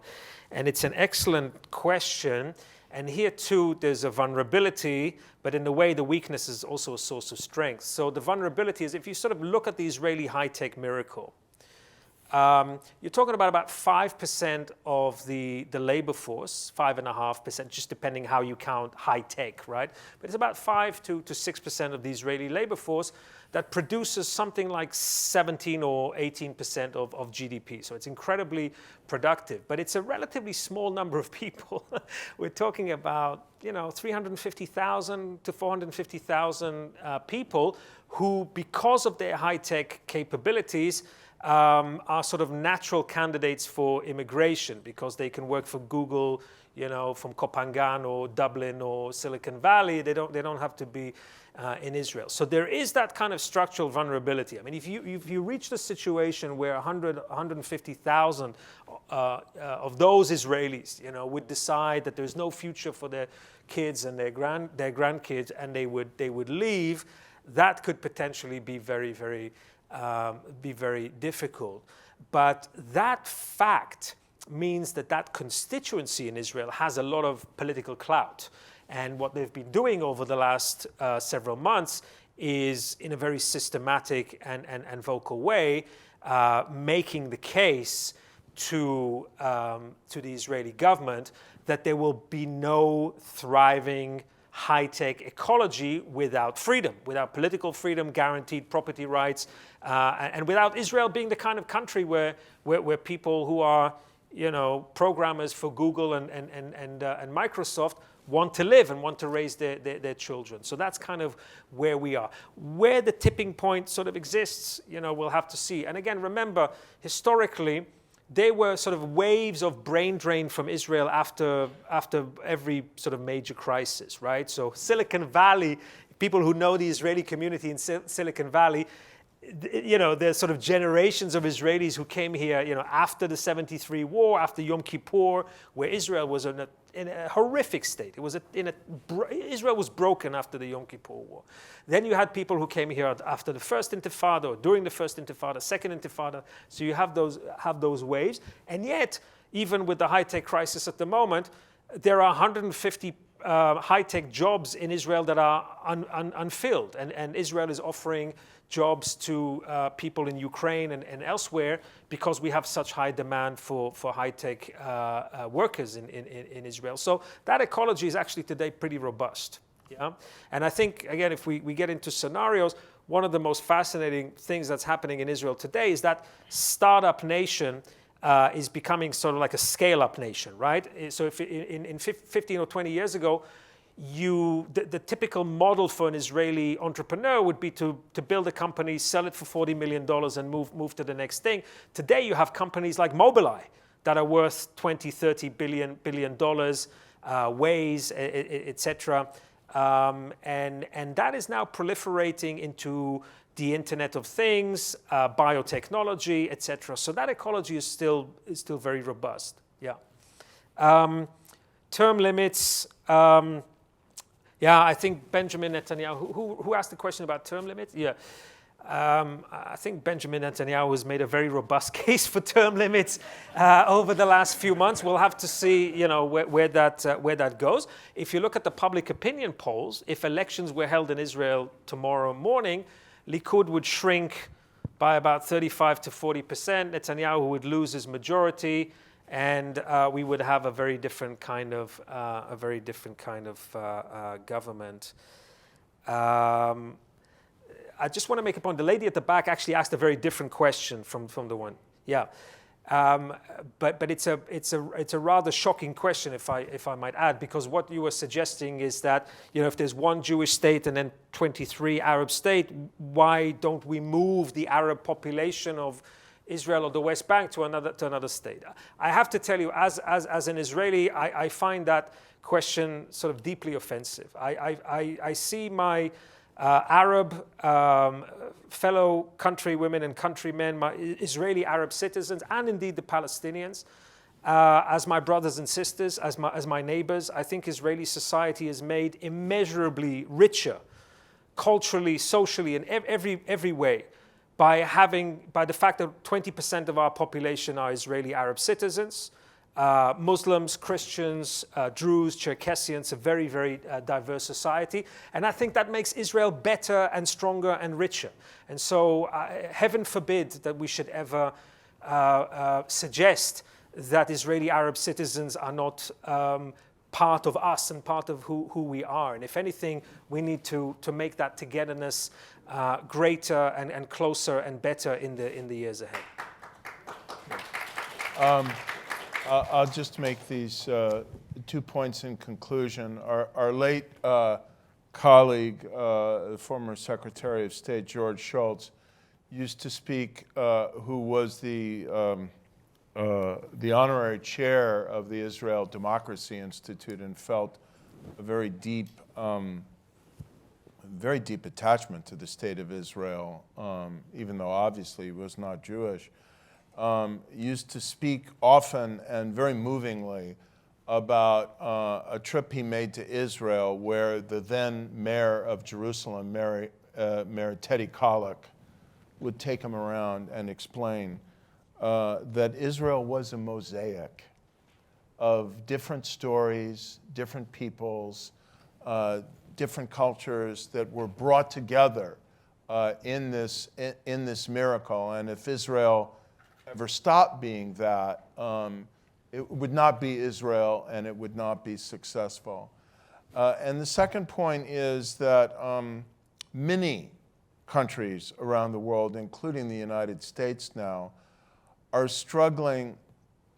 And it's an excellent question. And here too, there's a vulnerability, but in a way, the weakness is also a source of strength. So the vulnerability is if you sort of look at the Israeli high-tech miracle, you're talking about 5% of the labor force, 5.5%, just depending how you count high tech, right? But it's about 5 to 6% of the Israeli labor force that produces something like 17 or 18% of GDP. So it's incredibly productive, but it's a relatively small number of people. We're talking about 350,000 to 450,000 people who, because of their high tech capabilities, are sort of natural candidates for immigration because they can work for Google, from Kopangan or Dublin or Silicon Valley. They don't have to be in Israel. So there is that kind of structural vulnerability. I mean, if you reach the situation where 150,000 of those Israelis, would decide that there's no future for their kids and their grandkids, and they would leave, that could potentially be very, very difficult. But that fact means that constituency in Israel has a lot of political clout. And what they've been doing over the last several months is, in a very systematic and vocal way, making the case to the Israeli government that there will be no thriving high-tech ecology without freedom, without political freedom, guaranteed property rights, and without Israel being the kind of country where people who are, programmers for Google and Microsoft want to live and want to raise their children. So that's kind of where we are. Where the tipping point sort of exists, we'll have to see. And again, remember, historically, there were sort of waves of brain drain from Israel after every sort of major crisis, right? So Silicon Valley, people who know the Israeli community in Silicon Valley, there's sort of generations of Israelis who came here, after the 73 war, after Yom Kippur, where Israel was in a horrific state. Israel was broken after the Yom Kippur war. Then you had people who came here after the first Intifada, or during the first Intifada, second Intifada. So you have those waves. And yet, even with the high-tech crisis at the moment, there are 150 high-tech jobs in Israel that are unfilled. And Israel is offering jobs to people in Ukraine and elsewhere because we have such high demand for high-tech workers in Israel. So that ecology is actually today pretty robust. Yeah? And I think, again, if we get into scenarios, one of the most fascinating things that's happening in Israel today is that startup nation is becoming sort of like a scale-up nation, right? So if in 15 or 20 years ago, the typical model for an Israeli entrepreneur would be to build a company, sell it for $40 million and move to the next thing. Today you have companies like Mobileye that are worth $20, $30 billion, Waze, etc. And that is now proliferating into the Internet of Things, biotechnology, etc. So that ecology is still very robust. Yeah. Term limits. Yeah, I think Benjamin Netanyahu, who asked the question about term limits? Yeah. I think Benjamin Netanyahu has made a very robust case for term limits over the last few months. We'll have to see, where that goes. If you look at the public opinion polls, if elections were held in Israel tomorrow morning, Likud would shrink by about 35 to 40%. Netanyahu would lose his majority, and we would have a very different kind of government. I just want to make a point. The lady at the back actually asked a very different question from the one. Yeah, but it's a rather shocking question, if I might add, because what you were suggesting is that if there's one Jewish state and then 23 Arab states, why don't we move the Arab population of Israel or the West Bank to another state? I have to tell you, as an Israeli, I find that question sort of deeply offensive. I see my Arab fellow countrywomen and countrymen, my Israeli Arab citizens, and indeed the Palestinians, as my brothers and sisters, as my neighbors. I think Israeli society is made immeasurably richer, culturally, socially, in every way, by the fact that 20% of our population are Israeli Arab citizens, Muslims, Christians, Druze, Cherkessians, a very, very diverse society. And I think that makes Israel better and stronger and richer. And so heaven forbid that we should ever suggest that Israeli Arab citizens are not part of us and part of who we are. And if anything, we need to make that togetherness greater and closer and better in the years ahead. I'll just make these 2 points in conclusion. Our late colleague, the former Secretary of State George Shultz, used to speak, who was the honorary chair of the Israel Democracy Institute and felt a very deep attachment to the state of Israel, even though obviously he was not Jewish, used to speak often and very movingly about a trip he made to Israel where the then mayor of Jerusalem, Mayor Teddy Kollek, would take him around and explain that Israel was a mosaic of different stories, different peoples, different cultures that were brought together in this miracle. And if Israel ever stopped being that, it would not be Israel and it would not be successful. And the second point is that many countries around the world, including the United States now, are struggling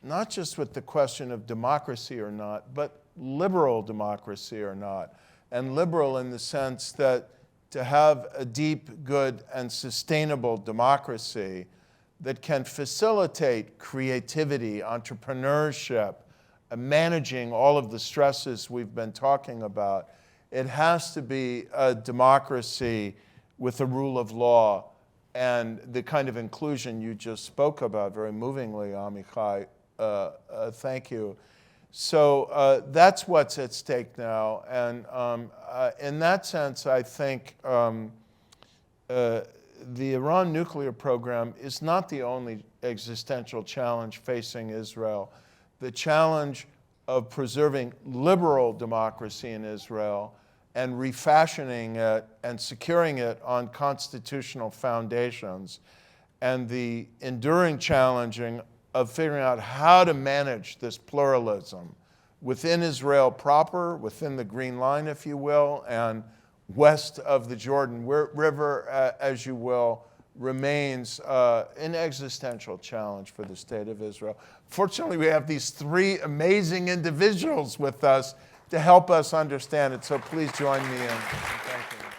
not just with the question of democracy or not, but liberal democracy or not. And liberal in the sense that to have a deep, good, and sustainable democracy that can facilitate creativity, entrepreneurship, managing all of the stresses we've been talking about, it has to be a democracy with the rule of law and the kind of inclusion you just spoke about very movingly, Amichai. Thank you. So that's what's at stake now. And in that sense, I think the Iran nuclear program is not the only existential challenge facing Israel. The challenge of preserving liberal democracy in Israel and refashioning it and securing it on constitutional foundations, and the enduring challenging of figuring out how to manage this pluralism within Israel proper, within the Green Line, if you will, and west of the Jordan River, as you will, remains an existential challenge for the state of Israel. Fortunately, we have these three amazing individuals with us to help us understand it, so please join me in thanking them.